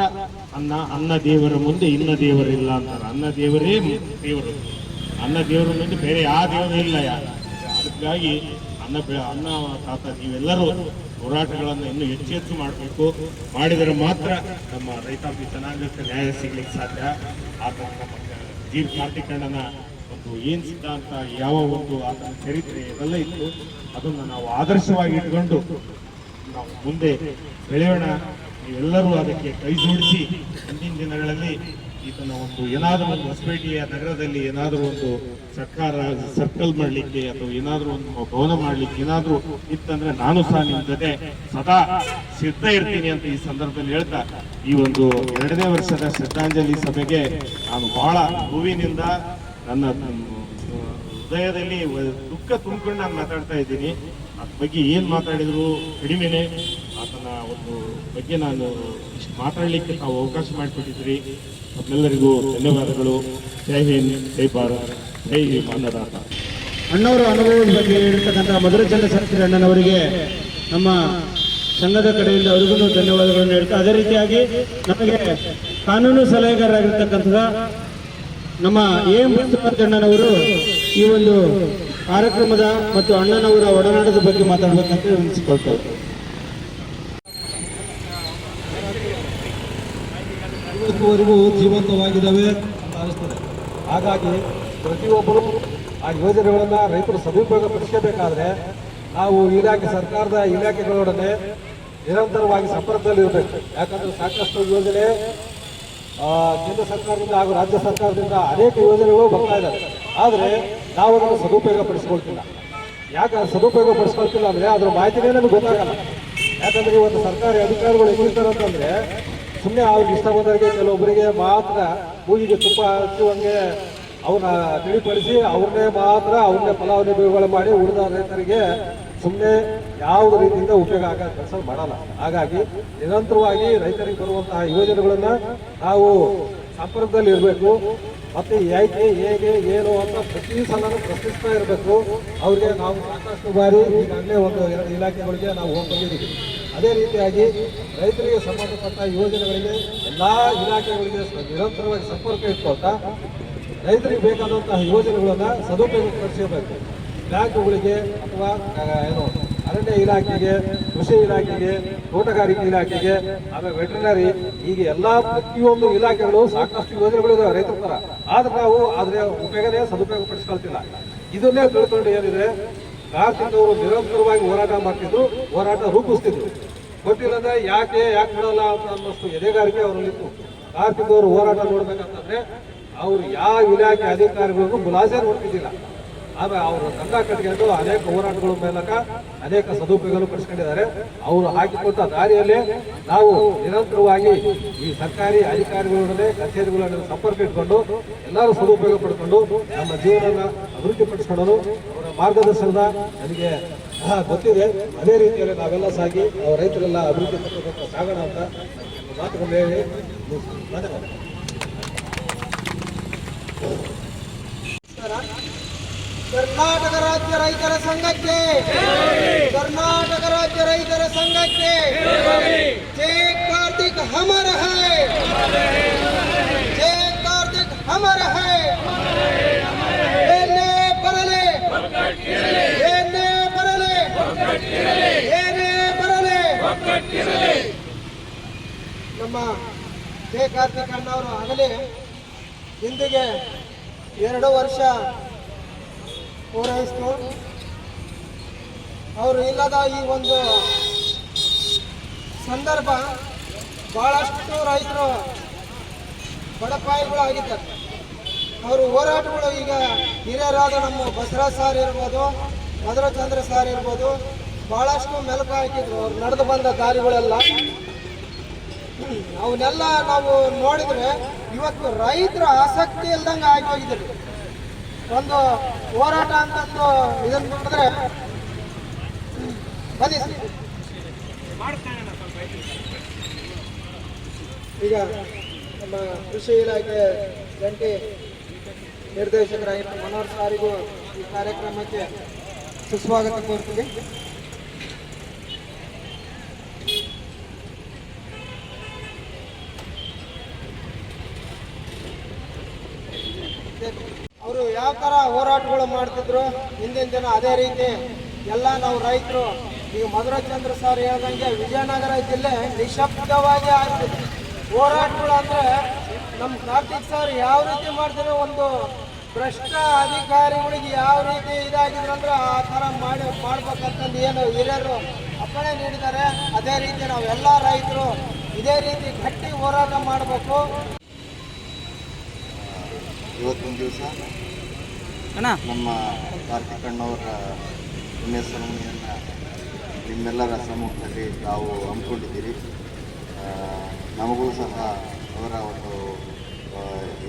ಅನ್ನ ದೇವರ ಮುಂದೆ ಇನ್ನ ದೇವರಿಲ್ಲ ಅಂತಾರೆ. ಅನ್ನ ದೇವರೇ ದೇವರು, ಅನ್ನ ದೇವರ ಮುಂದೆ ಬೇರೆ ಯಾವ ದೇವರು ಇಲ್ಲ. ಅದಕ್ಕಾಗಿ ಅನ್ನ ತಾತ ನೀವೆಲ್ಲರೂ ಹೋರಾಟಗಳನ್ನು ಇನ್ನೂ ಹೆಚ್ಚು ಮಾಡಬೇಕು. ಮಾಡಿದರೆ ಮಾತ್ರ ನಮ್ಮ ರೈತಾಪಿ ಜನಾಂಗಕ್ಕೆ ನ್ಯಾಯ ಸಿಗ್ಲಿಕ್ಕೆ ಸಾಧ್ಯ. ಆತನ ನಮ್ಮ ಜಿ ಕಾರ್ತಿಕಣ್ಣನ ಒಂದು ಏನ್ ಸಿದ್ಧಾಂತ, ಯಾವ ಒಂದು ಆತನ ಚರಿತ್ರೆ ಇವೆಲ್ಲ ಇತ್ತು, ಅದನ್ನು ನಾವು ಆದರ್ಶವಾಗಿ ಇಟ್ಕೊಂಡು ನಾವು ಮುಂದೆ ಬೆಳೆಯೋಣ. ನೀವೆಲ್ಲರೂ ಅದಕ್ಕೆ ಕೈ ಜೋಡಿಸಿ ಮುಂದಿನ ದಿನಗಳಲ್ಲಿ ಈತನ ಒಂದು ಏನಾದರೂ ಒಂದು ಹೊಸಪೇಟೆಯ ನಗರದಲ್ಲಿ ಏನಾದರೂ ಒಂದು ಸರ್ಕಾರ ಸರ್ಕಲ್ ಮಾಡಲಿಕ್ಕೆ ಅಥವಾ ಏನಾದರೂ ಒಂದು ಭವನ ಮಾಡಲಿಕ್ಕೆ ಏನಾದರೂ ಇತ್ತಂದ್ರೆ ನಾನು ಸಹ ನಿಮ್ಮ ಜೊತೆ ಸದಾ ಸಿದ್ಧ ಇರ್ತೀನಿ ಅಂತ ಈ ಸಂದರ್ಭದಲ್ಲಿ ಹೇಳ್ತಾ, ಈ ಒಂದು 2ನೇ ವರ್ಷದ ಶ್ರದ್ಧಾಂಜಲಿ ಸಭೆಗೆ ನಾನು ಬಹಳ ನೋವಿನಿಂದ ನನ್ನ ಹೃದಯದಲ್ಲಿ ದುಃಖ ತುಂಬಿಕೊಂಡು ನಾನು ಮಾತಾಡ್ತಾ ಇದ್ದೀನಿ. ಅದ್ರ ಬಗ್ಗೆ ಏನು ಮಾತಾಡಿದ್ರು ಕಡಿಮೆನೆ. ಆತನ ಒಂದು ಬಗ್ಗೆ ನಾನು ಇಷ್ಟು ಮಾತಾಡಲಿಕ್ಕೆ ತಾವು ಅವಕಾಶ ಮಾಡಿಕೊಟ್ಟಿದ್ರಿ. ತಮ್ಮೆಲ್ಲರಿಗೂ ಧನ್ಯವಾದಗಳು. ಜೈ ಹಿಂದ್, ಜೈ ಭಾರತ್, ಜೈ ಅನ್ನದಾತ. ಅಣ್ಣವರ ಅನುಭವದ ಬಗ್ಗೆ ಇರ್ತಕ್ಕಂಥ ಮಧುರಚಂದ್ರ ಅಣ್ಣನವರಿಗೆ ನಮ್ಮ ಸಂಘದ ಕಡೆಯಿಂದ ಅವರಿಗೂ ಧನ್ಯವಾದಗಳನ್ನು ಹೇಳ್ತಾ, ಅದೇ ರೀತಿಯಾಗಿ ನಮಗೆ ಕಾನೂನು ಸಲಹೆಗಾರರಾಗಿರ್ತಕ್ಕಂಥ ನಮ್ಮ ಬಸವರಾಜಣ್ಣನವರು ಈ ಒಂದು ಕಾರ್ಯಕ್ರಮದ ಮತ್ತು ಅಣ್ಣನವರ ಒಡನಾಟದ ಬಗ್ಗೆ ಮಾತಾಡಬೇಕಂತ ಅನಿಸಿಕೊಳ್ತಾರೆ. ಇವತ್ತುವರೆಗೂ ಜೀವಂತವಾಗಿದ್ದಾವೆ ಅಂತ ಅನಿಸ್ತದೆ. ಹಾಗಾಗಿ ಪ್ರತಿಯೊಬ್ಬರು ಆ ಯೋಜನೆಗಳನ್ನು ರೈತರು ಸದುಪಯೋಗ ಪಡಿಸಬೇಕಾದ್ರೆ ನಾವು ಸರ್ಕಾರದ ಇಲಾಖೆಗಳೊಡನೆ ನಿರಂತರವಾಗಿ ಸಂಪರ್ಕದಲ್ಲಿರಬೇಕು. ಯಾಕಂದರೆ ಸಾಕಷ್ಟು ಯೋಜನೆ ಕೇಂದ್ರ ಸರ್ಕಾರದಿಂದ ಹಾಗೂ ರಾಜ್ಯ ಸರ್ಕಾರದಿಂದ ಅನೇಕ ಯೋಜನೆಗಳು ಬರ್ತಾ ಇದ್ದಾವೆ. ಆದರೆ ನಾವು ಅದನ್ನು ಸದುಪಯೋಗ ಪಡಿಸ್ಕೊಳ್ತಿಲ್ಲ. ಯಾಕೆ ಸದುಪಯೋಗ ಪಡಿಸ್ಕೊಳ್ತಿಲ್ಲ ಅಂದರೆ ಅದರ ಮಾಹಿತಿನೇ ನಮಗೆ ಗೊತ್ತಾಗಲ್ಲ. ಯಾಕಂದರೆ ಇವತ್ತು ಸರ್ಕಾರಿ ಅಧಿಕಾರಿಗಳು ಹೆಂಗಿರ್ತಾರೆ ಅಂತಂದರೆ ಸುಮ್ಮನೆ ಅವ್ರಿಗೆ ಇಷ್ಟ ಬಂದವರಿಗೆ ಕೆಲವೊಬ್ಬರಿಗೆ ಮಾತ್ರ ಮೂಗಿಗೆ ತುಪ್ಪ ಹಚ್ಚುವಂಗೆ ಅವನ್ನ ತಿಳಿಪಡಿಸಿ ಅವ್ರನ್ನೇ ಫಲಾನುಭವಿಗಳು ಮಾಡಿ ಉಳಿದ ರೈತರಿಗೆ ಸುಮ್ಮನೆ ಯಾವುದೇ ರೀತಿಯಿಂದ ಉಪಯೋಗ ಆಗೋ ಕೆಲಸ ಮಾಡಲ್ಲ. ಹಾಗಾಗಿ ನಿರಂತರವಾಗಿ ರೈತರಿಗೆ ಬರುವಂತಹ ಯೋಜನೆಗಳನ್ನು ನಾವು ಸಂಪರ್ಕದಲ್ಲಿ ಇರಬೇಕು. ಮತ್ತು ಯಾಕೆ ಹೇಗೆ ಏನು ಅಂತ ಪ್ರತಿ ಸಲನೂ ಪ್ರಶ್ನಿಸ್ತಾ ಇರಬೇಕು. ಅವ್ರಿಗೆ ನಾವು ಸಾಕಷ್ಟು ಬಾರಿ ಈಗಾಗಲೇ 1-2 ಇಲಾಖೆಗಳಿಗೆ ನಾವು ಹೋಗ್ಬಂದಿದ್ದೀವಿ. ಅದೇ ರೀತಿಯಾಗಿ ರೈತರಿಗೆ ಸಂಬಂಧಪಟ್ಟ ಯೋಜನೆಗಳಿಗೆ ಎಲ್ಲ ಇಲಾಖೆಗಳಿಗೆ ನಿರಂತರವಾಗಿ ಸಂಪರ್ಕ ಇಟ್ಕೊಳ್ತಾ ರೈತರಿಗೆ ಬೇಕಾದಂತಹ ಯೋಜನೆಗಳನ್ನು ಸದುಪಯೋಗಪಡಿಸಬೇಕು. ಬ್ಯಾಂಕ್ಗಳಿಗೆ ಅಥವಾ ಅರಣ್ಯ ಇಲಾಖೆಗೆ, ಕೃಷಿ ಇಲಾಖೆಗೆ, ತೋಟಗಾರಿಕೆ ಇಲಾಖೆಗೆ, ಆಮೇಲೆ ವೆಟರ್ನರಿ, ಹೀಗೆ ಎಲ್ಲ ಪ್ರತಿಯೊಂದು ಇಲಾಖೆಗಳು ಸಾಕಷ್ಟು ಯೋಜನೆಗಳು ಇದಾವೆ ರೈತರ ಪರ. ಆದ್ರೆ ನಾವು ಉಪಯೋಗನೇ ಸದುಪಯೋಗ ಪಡಿಸ್ಕೊಳ್ತಿಲ್ಲ. ಇದನ್ನೇ ತಿಳ್ಕೊಂಡು ಏನಿದೆ, ಕಾರ್ತಿಕ್ ಅವರು ನಿರಂತರವಾಗಿ ಹೋರಾಟ ಮಾಡ್ತಿದ್ರು, ಹೋರಾಟ ರೂಪಿಸ್ತಿದ್ರು. ಗೊತ್ತಿಲ್ಲದೆ ಯಾಕೆ ಬಿಡಲ್ಲ ಅಂತ ಅನ್ನೋಷ್ಟು ಎದೆಗಾರಿಕೆ ಅವರಲ್ಲಿತ್ತು. ಕಾರ್ತಿಕ್ ಅವರು ಹೋರಾಟ ನೋಡ್ಬೇಕಂತಂದ್ರೆ ಅವರು ಯಾವ ಇಲಾಖೆ ಅಧಿಕಾರಿಗಳಿಗೂ ಮುಲಾಸೆ ನೋಡ್ತಿದ್ದಿಲ್ಲ. ಆಮೇಲೆ ಅವರು ತಂಡ ಕಟ್ಕೊಂಡು ಅನೇಕ ಹೋರಾಟಗಳ ಮೂಲಕ ಅನೇಕ ಸದುಪಯೋಗ ಪಡಿಸ್ಕೊಂಡಿದ್ದಾರೆ. ಅವರು ಹಾಕಿಕೊಟ್ಟ ದಾರಿಯಲ್ಲೇ ನಾವು ನಿರಂತರವಾಗಿ ಈ ಸರ್ಕಾರಿ ಅಧಿಕಾರಿಗಳೊಡನೆ ಕಚೇರಿಗಳೊಡನೆ ಸಂಪರ್ಕ ಇಟ್ಕೊಂಡು ಎಲ್ಲರೂ ಸದುಪಯೋಗ ಪಡ್ಕೊಂಡು ನಮ್ಮ ಜೀವನ ಅಭಿವೃದ್ಧಿ ಪಡಿಸ್ಕೊಳ್ಳಲು ಅವರ ಮಾರ್ಗದರ್ಶನದ ನನಗೆ ಗೊತ್ತಿದೆ. ಅದೇ ರೀತಿಯಲ್ಲಿ ನಾವೆಲ್ಲ ಸಾಗಿ ರೈತರೆಲ್ಲ ಅಭಿವೃದ್ಧಿ ಪಡಿಸಬೇಕು, ಸಾಗೋಣ ಅಂತ ಮಾತುಗಳು ಹೇಳಿ ಕರ್ನಾಟಕ ರಾಜ್ಯ ರೈತರ ಸಂಘಕ್ಕೆ, ಕರ್ನಾಟಕ ರಾಜ್ಯ ರೈತರ ಸಂಘಕ್ಕೆ ಜೈ ಕಾರ್ತಿಕ್ ಹಮರ ಹೈ, ಜೈ ಕಾರ್ತಿಕ್ ಹಮರ ಹೈ. ಏನೇ ಬರಲಿ, ಏನೇ ಬರಲಿ, ಏನೇ ಬರಲಿ, ನಮ್ಮ ಕೆ ಕಾರ್ತಿಕ್ ಅಣ್ಣವರು ಆಗಲಿ ಇಂದಿಗೆ 2 ವರ್ಷ ಪೂರೈಸಿತು. ಅವರು ಇಲ್ಲದ ಈ ಒಂದು ಸಂದರ್ಭ ಬಹಳಷ್ಟು ರೈತರು ಬಡಪಾಯಿಗಳು ಆಗಿದ್ದಾರೆ. ಅವರು ಹೋರಾಟಗಳು ಈಗ ಹಿರಿಯರಾದ ನಮ್ಮ ಬಸವರಾಜ್ ಸಾರ್ ಇರ್ಬೋದು, ಮಧುರಚಂದ್ರ ಸಾರ್ ಇರ್ಬೋದು, ಬಹಳಷ್ಟು ಮೆಲುಕು ಹಾಕಿದ್ರು. ಅವ್ರು ನಡೆದು ಬಂದ ದಾರಿಗಳೆಲ್ಲ ಅವನ್ನೆಲ್ಲ ನಾವು ನೋಡಿದ್ರೆ ಇವತ್ತು ರೈತರ ಆಸಕ್ತಿ ಇಲ್ದಂಗೆ ಆಗಿ ಹೋಗಿದ್ರು. ಒಂದು ಹೋರಾಟ ಅಂತಂದು ಇದನ್ನು ನೋಡಿದ್ರೆ ಬನ್ನಿ ಈಗ ನಮ್ಮ ಕೃಷಿ ಇಲಾಖೆ ಜಂಟಿ ನಿರ್ದೇಶಕರಾಗಿರುವ ಮನೋಹರ್ ಸಾರಿಗೂ ಈ ಕಾರ್ಯಕ್ರಮಕ್ಕೆ ಸುಸ್ವಾಗತ ಕೋರ್ತೀವಿ. ಅವರು ಯಾವ ಥರ ಹೋರಾಟಗಳು ಮಾಡ್ತಿದ್ರು ಹಿಂದಿನ ದಿನ ಅದೇ ರೀತಿ ಎಲ್ಲ ನಾವು ರೈತರು ಈಗ ಮಧುರಚಂದ್ರ ಸರ್ ಹೇಳ್ದಂಗೆ ವಿಜಯನಗರ ಜಿಲ್ಲೆ ನಿಶಬ್ದವಾಗಿ ಆಗ್ತಿತ್ತು ಹೋರಾಟಗಳು. ಅಂದರೆ ನಮ್ಮ ಕಾರ್ತಿಕ್ ಸರ್ ಯಾವ ರೀತಿ ಮಾಡ್ತಾರೆ, ಒಂದು ಭ್ರಷ್ಟ ಅಧಿಕಾರಿಗಳಿಗೆ ಯಾವ ರೀತಿ ಇದಾಗಿದ್ರು ಅಂದ್ರೆ ಆ ಥರ ಮಾಡ್ಬೇಕಂತಂದು ಏನು ಹಿರಿಯರು ಅಪ್ಪಣೆ ನೀಡಿದ್ದಾರೆ. ಅದೇ ರೀತಿ ನಾವೆಲ್ಲ ರೈತರು ಇದೇ ರೀತಿ ಗಟ್ಟಿ ಹೋರಾಟ ಮಾಡಬೇಕು. ಇವತ್ತಿನ ದಿವಸ ನಮ್ಮ ಕಾರ್ತಿಕ್ ಅಣ್ಣವರ ಪುಣ್ಯಸ್ಮರಣೆಯನ್ನು ನಿಮ್ಮೆಲ್ಲರ ಸಮ್ಮುಖದಲ್ಲಿ ತಾವು ಹಮ್ಮಿಕೊಂಡಿದ್ದೀರಿ. ನಮಗೂ ಸಹ ಅವರ ಒಂದು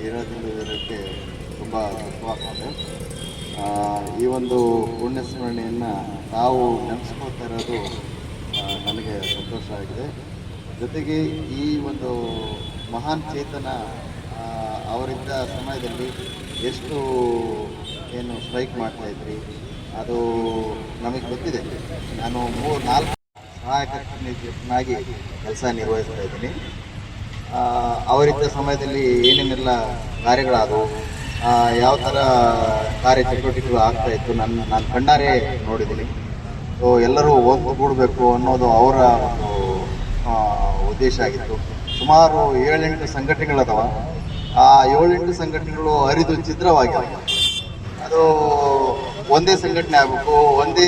ಇರೋದಿಲ್ಲದಕ್ಕೆ ತುಂಬ ದುಃಖವಾಗ್ತದೆ. ಈ ಒಂದು ಪುಣ್ಯಸ್ಮರಣೆಯನ್ನು ತಾವು ನೆನೆಸ್ಕೊಳ್ತಾ ಇರೋದು ನನಗೆ ಸಂತೋಷ ಆಗಿದೆ. ಜೊತೆಗೆ ಈ ಒಂದು ಮಹಾನ್ ಚೇತನ ಅವರಿದ್ದ ಸಮಯದಲ್ಲಿ ಎಷ್ಟು ಏನು ಸ್ಟ್ರೈಕ್ ಮಾಡ್ತಾಯಿದ್ರಿ ಅದು ನಮಗೆ ಗೊತ್ತಿದೆ. ನಾನು 3-4 ಸಹಾಯಕ ನಿರ್ದೇಶಕನಾಗಿ ಕೆಲಸ ನಿರ್ವಹಿಸ್ತಾ ಇದ್ದೀನಿ. ಅವರಿದ್ದ ಸಮಯದಲ್ಲಿ ಏನೇನೆಲ್ಲ ಕಾರ್ಯಗಳಾದವು, ಯಾವ ಥರ ಕಾರ್ಯಚಟುವಟಿಕೆಗಳು ಆಗ್ತಾಯಿತ್ತು ನಾನು ಕಣ್ಣಾರೆ ನೋಡಿದ್ದೀನಿ. ಸೊ ಎಲ್ಲರೂ ಒಗ್ಗೂಡಬೇಕು ಅನ್ನೋದು ಅವರ ಒಂದು ಉದ್ದೇಶ ಆಗಿತ್ತು. ಸುಮಾರು 7-8 ಸಂಘಟನೆಗಳದಾವ. ಆ 7-8 ಸಂಘಟನೆಗಳು ಹರಿದು ಛಿದ್ರವಾಗಿವೆ. ಅದು ಒಂದೇ ಸಂಘಟನೆ ಆಗಬೇಕು, ಒಂದೇ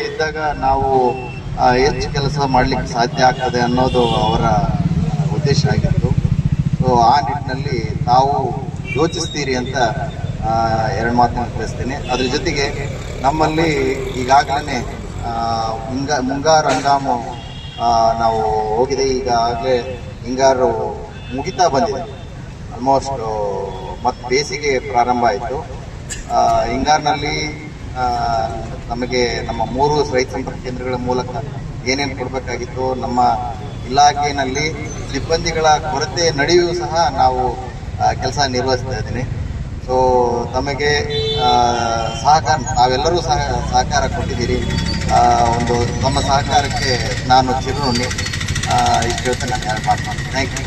ಇದ್ದಾಗ ನಾವು ಹೆಚ್ಚು ಕೆಲಸ ಮಾಡಲಿಕ್ಕೆ ಸಾಧ್ಯ ಆಗ್ತದೆ ಅನ್ನೋದು ಅವರ ಉದ್ದೇಶ ಆಗಿತ್ತು. ಸೊ ಆ ನಿಟ್ಟಿನಲ್ಲಿ ತಾವು ಯೋಚಿಸ್ತೀರಿ ಅಂತ 2 ಮಾತನ್ನು ತಿಳಿಸ್ತೀನಿ. ಅದ್ರ ಜೊತೆಗೆ ನಮ್ಮಲ್ಲಿ ಈಗಾಗಲೇ ಮುಂಗಾರು ಹಂಗಾಮು ನಾವು ಹೋಗಿದೆ. ಈಗಾಗಲೇ ಹಿಂಗಾರು ಮುಗಿತಾ ಬಂದಿದೆ. ಆಲ್ಮೋಸ್ಟ್ ಮತ್ತು ಬೇಸಿಗೆ ಪ್ರಾರಂಭ ಆಯಿತು. ಹಿಂಗಾರಿನಲ್ಲಿ ನಮಗೆ ನಮ್ಮ 3 ರೈತ ಸಂಪರ್ಕ ಕೇಂದ್ರಗಳ ಮೂಲಕ ಏನೇನು ಕೊಡಬೇಕಾಗಿತ್ತು, ನಮ್ಮ ಇಲಾಖೆಯಲ್ಲಿ ಸಿಬ್ಬಂದಿಗಳ ಕೊರತೆ ನಡುವೆಯೂ ಸಹ ನಾವು ಕೆಲಸ ನಿರ್ವಹಿಸ್ತಾ ಇದ್ದೀನಿ. ಸೊ ತಮಗೆ ಸಹಕಾರ ತಾವೆಲ್ಲರೂ ಸಹಕಾರ ಕೊಟ್ಟಿದ್ದೀರಿ. ಒಂದು ತಮ್ಮ ಸಹಕಾರಕ್ಕೆ ನಾನು ಚಿರಋಣಿ. ಇಷ್ಟು ಹೇಳ್ತಾ ನಾನು 2 ಮಾತು ಮಾಡ್ತೀನಿ. Thank you.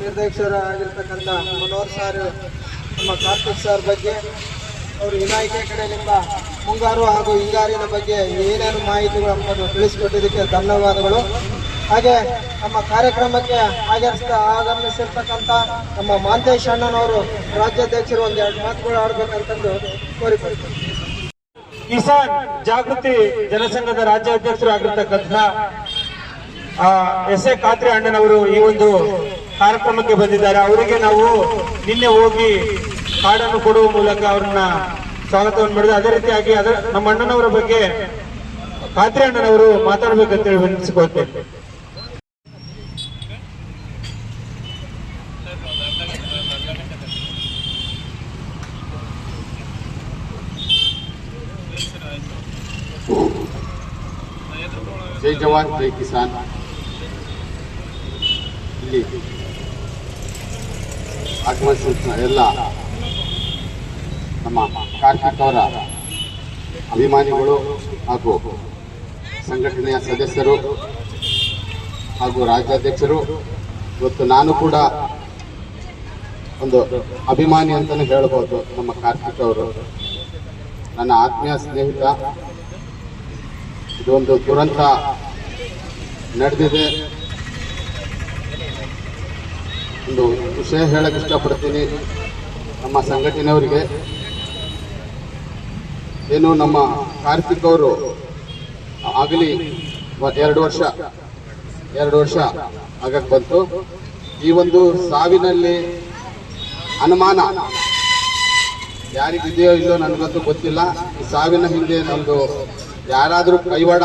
ನಿರ್ದೇಶಕರಾಗಿರ್ತಕ್ಕಂಥ ಮನೋಹರ್ ಸರ್ ನಮ್ಮ ಕಾರ್ತಿಕ್ ಸರ್ ಬಗ್ಗೆ ಅವರು ಇಲಾಖೆ ಕಡೆಯಿಂದ ಮುಂಗಾರು ಹಾಗೂ ಹಿಂಗಾರಿನ ಬಗ್ಗೆ ಏನೇನು ಮಾಹಿತಿಗಳನ್ನು ತಿಳಿಸಿಕೊಟ್ಟಿದ್ದಕ್ಕೆ ಧನ್ಯವಾದಗಳು. ಹಾಗೆ ನಮ್ಮ ಕಾರ್ಯಕ್ರಮಕ್ಕೆ ಆಗಮಿಸಿರ್ತಕ್ಕಂಥ ನಮ್ಮ ಮಾಂತೇಶ್ ಅಣ್ಣನವರು ರಾಜ್ಯಾಧ್ಯಕ್ಷರು 1-2 ಮಾತುಗಳು ಆಡಬೇಕಂತಂದು ಕೋರಿಕೊಳ್ತೀವಿ. ಕಿಸಾನ್ ಜಾಗೃತಿ ಜನಸಂಘದ ರಾಜ್ಯಾಧ್ಯಕ್ಷರು ಆಗಿರ್ತಕ್ಕಂಥ ಎಸ್ ಎ ಖಾತ್ರಿ ಅಣ್ಣನವರು ಈ ಒಂದು ಕಾರ್ಯಕ್ರಮಕ್ಕೆ ಬಂದಿದ್ದಾರೆ. ಅವರಿಗೆ ನಾವು ನಿನ್ನೆ ಹೋಗಿ ಕಾರ್ಡನ್ನು ಕೊಡುವ ಮೂಲಕ ಅವ್ರನ್ನ ಸ್ವಾಗತವನ್ನು ಮಾಡಿದೆ. ಅದೇ ರೀತಿಯಾಗಿ ನಮ್ಮ ಅಣ್ಣನವರ ಬಗ್ಗೆ ಖಾತ್ರಿ ಅಣ್ಣನವರು ಮಾತಾಡಬೇಕಂತೇಳಿ ವಿನಂತಿಸಿಕೊಳ್ತೇನೆ. ಜೈ ಜವಾನ್ ಜೈ ಕಿಸಾನ್. ಇಲ್ಲಿ ಆಗಮಿಸಿದ ಎಲ್ಲ ನಮ್ಮ ಕಾರ್ತಿಕ್ ಅವರ ಅಭಿಮಾನಿಗಳು ಹಾಗೂ ಸಂಘಟನೆಯ ಸದಸ್ಯರು ಹಾಗೂ ರಾಜ್ಯಾಧ್ಯಕ್ಷರು, ಇವತ್ತು ನಾನು ಕೂಡ ಒಂದು ಅಭಿಮಾನಿ ಅಂತಲೇ ಹೇಳ್ಬೋದು. ನಮ್ಮ ಕಾರ್ತಿಕ್ ಅವರು ನನ್ನ ಆತ್ಮೀಯ ಸ್ನೇಹಿತ. ಇದೊಂದು ದುರಂತ ನಡೆದಿದೆ. ಒಂದು ವಿಷಯ ಹೇಳಕ್ಕೆ ಇಷ್ಟಪಡ್ತೀನಿ. ನಮ್ಮ ಸಂಘಟನೆಯವರಿಗೆ ಏನು ನಮ್ಮ ಕಾರ್ತಿಕ್ ಅವರು ಆಗಲಿ 2 ವರ್ಷ ಆಗಕ್ಕೆ ಬಂತು. ಈ ಒಂದು ಸಾವಿನಲ್ಲಿ ಅನುಮಾನ ಯಾರಿಗಿದೆಯೋ ಇಲ್ಲೋ ನನಗಂತೂ ಗೊತ್ತಿಲ್ಲ. ಈ ಸಾವಿನ ಹಿಂದೆ ನಮ್ದು ಯಾರಾದರೂ ಕೈವಾಡ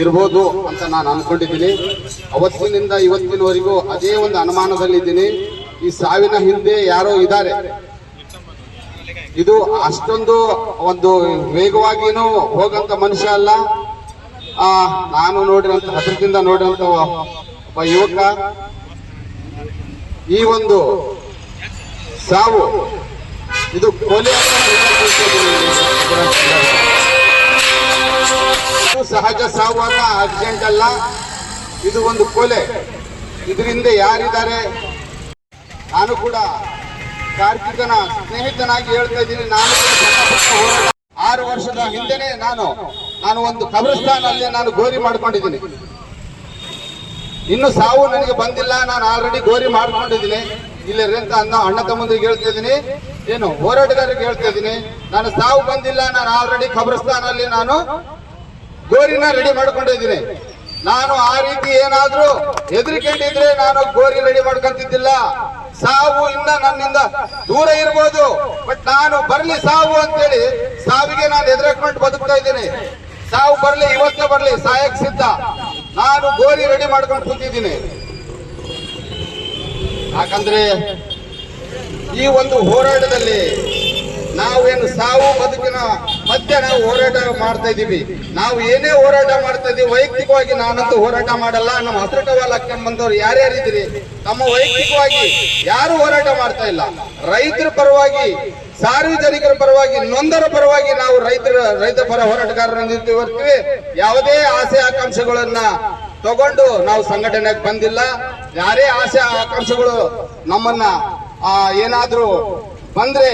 ಇರ್ಬೋದು ಅಂತ ನಾನು ಅನ್ಕೊಂಡಿದ್ದೀನಿ. ಅವತ್ತಿನಿಂದ ಇವತ್ತಿನವರೆಗೂ ಅದೇ ಒಂದು ಅನುಮಾನದಲ್ಲಿದ್ದೀನಿ. ಈ ಸಾವಿನ ಹಿಂದೆ ಯಾರೋ ಇದ್ದಾರೆ. ಇದು ಅಷ್ಟೊಂದು ಒಂದು ವೇಗವಾಗಿನೂ ಹೋಗಂತ ಮನುಷ್ಯ ಅಲ್ಲ. ನಾನು ನೋಡಿರಂತ ಹತ್ತಿರದಿಂದ ನೋಡಿರಂತ ಒಬ್ಬ ಯುವಕ. ಈ ಒಂದು ಸಾವು ಇದು ಕೊಲೆ ಸಹಜ ಸಾವು ಅಲ್ಲ, ಅರ್ಜೆಂಟ್ ಅಲ್ಲ, ಇದು ಒಂದು ಕೊಲೆ. ಇದರಿಂದ ಯಾರಿದ್ದಾರೆ? ನಾನು ಕೂಡ ಕಾರ್ತಿಕನ ಸ್ನೇಹಿತನಾಗಿ ಹೇಳ್ತಾ ಇದ್ದೀನಿ. ನಾನು ಕೂಡ ಸಣ್ಣ ಪುಟ್ಟ ಹೋರಾಟ 6 ವರ್ಷದ ಹಿಂದೆನೆ ನಾನು ಒಂದು ಕಬ್ರಸ್ತಾನಲ್ಲಿ ನಾನು ಗೋರಿ ಮಾಡ್ಕೊಂಡಿದ್ದೀನಿ. ಇನ್ನು ಸಾವು ನನಗೆ ಬಂದಿಲ್ಲ, ನಾನು ಆಲ್ರೆಡಿ ಗೋರಿ ಮಾಡ್ಕೊಂಡಿದ್ದೀನಿ. ಇಲ್ಲರಂತ ಅಣ್ಣ ತಮ್ಮಂದಿರಿಗೆ ಹೇಳ್ತಾ ಇದ್ದೀನಿ, ಏನು ಹೋರಾಟಗಾರರಿಗೆ ಹೇಳ್ತಾ ಇದ್ದೀನಿ, ನಾನು ಸಾವು ಬಂದಿಲ್ಲ, ನಾನು ಆಲ್ರೆಡಿ ಕಬ್ರಸ್ತಾನಲ್ಲಿ ನಾನು ಗೋರಿನ ರೆಡಿ ಮಾಡ್ಕೊಂಡಿದ್ದೀನಿ. ನಾನು ಆ ರೀತಿ ಏನಾದ್ರೂ ಹೆದರಿಕೊಂಡಿದ್ರೆ ನಾನು ಗೋರಿ ರೆಡಿ ಮಾಡ್ಕೊಂತಿದ್ದಿಲ್ಲ. ಸಾವು ಇನ್ನ ನನ್ನಿಂದ ದೂರ ಇರ್ಬೋದು, ಬಟ್ ನಾನು ಬರ್ಲಿ ಸಾವು ಅಂತೇಳಿ ಸಾವಿಗೆ ನಾನು ಎದುರಾಕೊಂಡು ಬದುಕ್ತಾ ಇದ್ದೀನಿ. ಸಾವು ಬರ್ಲಿ, ಇವತ್ತೇ ಬರ್ಲಿ, ಸಾಯಕ್ ಸಿದ್ಧ. ನಾನು ಗೋರಿ ರೆಡಿ ಮಾಡ್ಕೊಂಡು ಕೂತಿದ್ದೀನಿ. ಯಾಕಂದ್ರೆ ಈ ಒಂದು ಹೋರಾಟದಲ್ಲಿ ನಾವೇನು ಸಾವು ಬದುಕಿನ ಮಧ್ಯೆ ನಾವು ಹೋರಾಟ ಮಾಡ್ತಾ ಇದ್ದೀವಿ. ನಾವು ಏನೇ ಹೋರಾಟ ಮಾಡ್ತಾ ಇದ್ದೀವಿ, ವೈಯಕ್ತಿಕವಾಗಿ ನಾನಂತೂ ಹೋರಾಟ ಮಾಡಲ್ಲ. ನಮ್ಮ ಹಸಿರು ಟವಲ್ ಹಾಕೊಂಡು ಬಂದವರು ಯಾರ್ಯಾರಿದ್ದೀರಿ, ತಮ್ಮ ವೈಯಕ್ತಿಕವಾಗಿ ಯಾರು ಹೋರಾಟ ಮಾಡ್ತಾ ಇಲ್ಲ. ರೈತರ ಪರವಾಗಿ, ಸಾರ್ವಜನಿಕರ ಪರವಾಗಿ, ನೊಂದರ ಪರವಾಗಿ ನಾವು ರೈತ ಪರ ಹೋರಾಟಗಾರರಿರ್ತೀವಿ. ಯಾವುದೇ ಆಸೆ ಆಕಾಂಕ್ಷೆಗಳನ್ನ ತಗೊಂಡು ನಾವು ಸಂಘಟನೆಗೆ ಬಂದಿಲ್ಲ. ಯಾರೇ ಆಸೆ ಆಕಾಂಕ್ಷೆಗಳು ನಮ್ಮನ್ನ ಏನಾದ್ರೂ ಬಂದ್ರೆ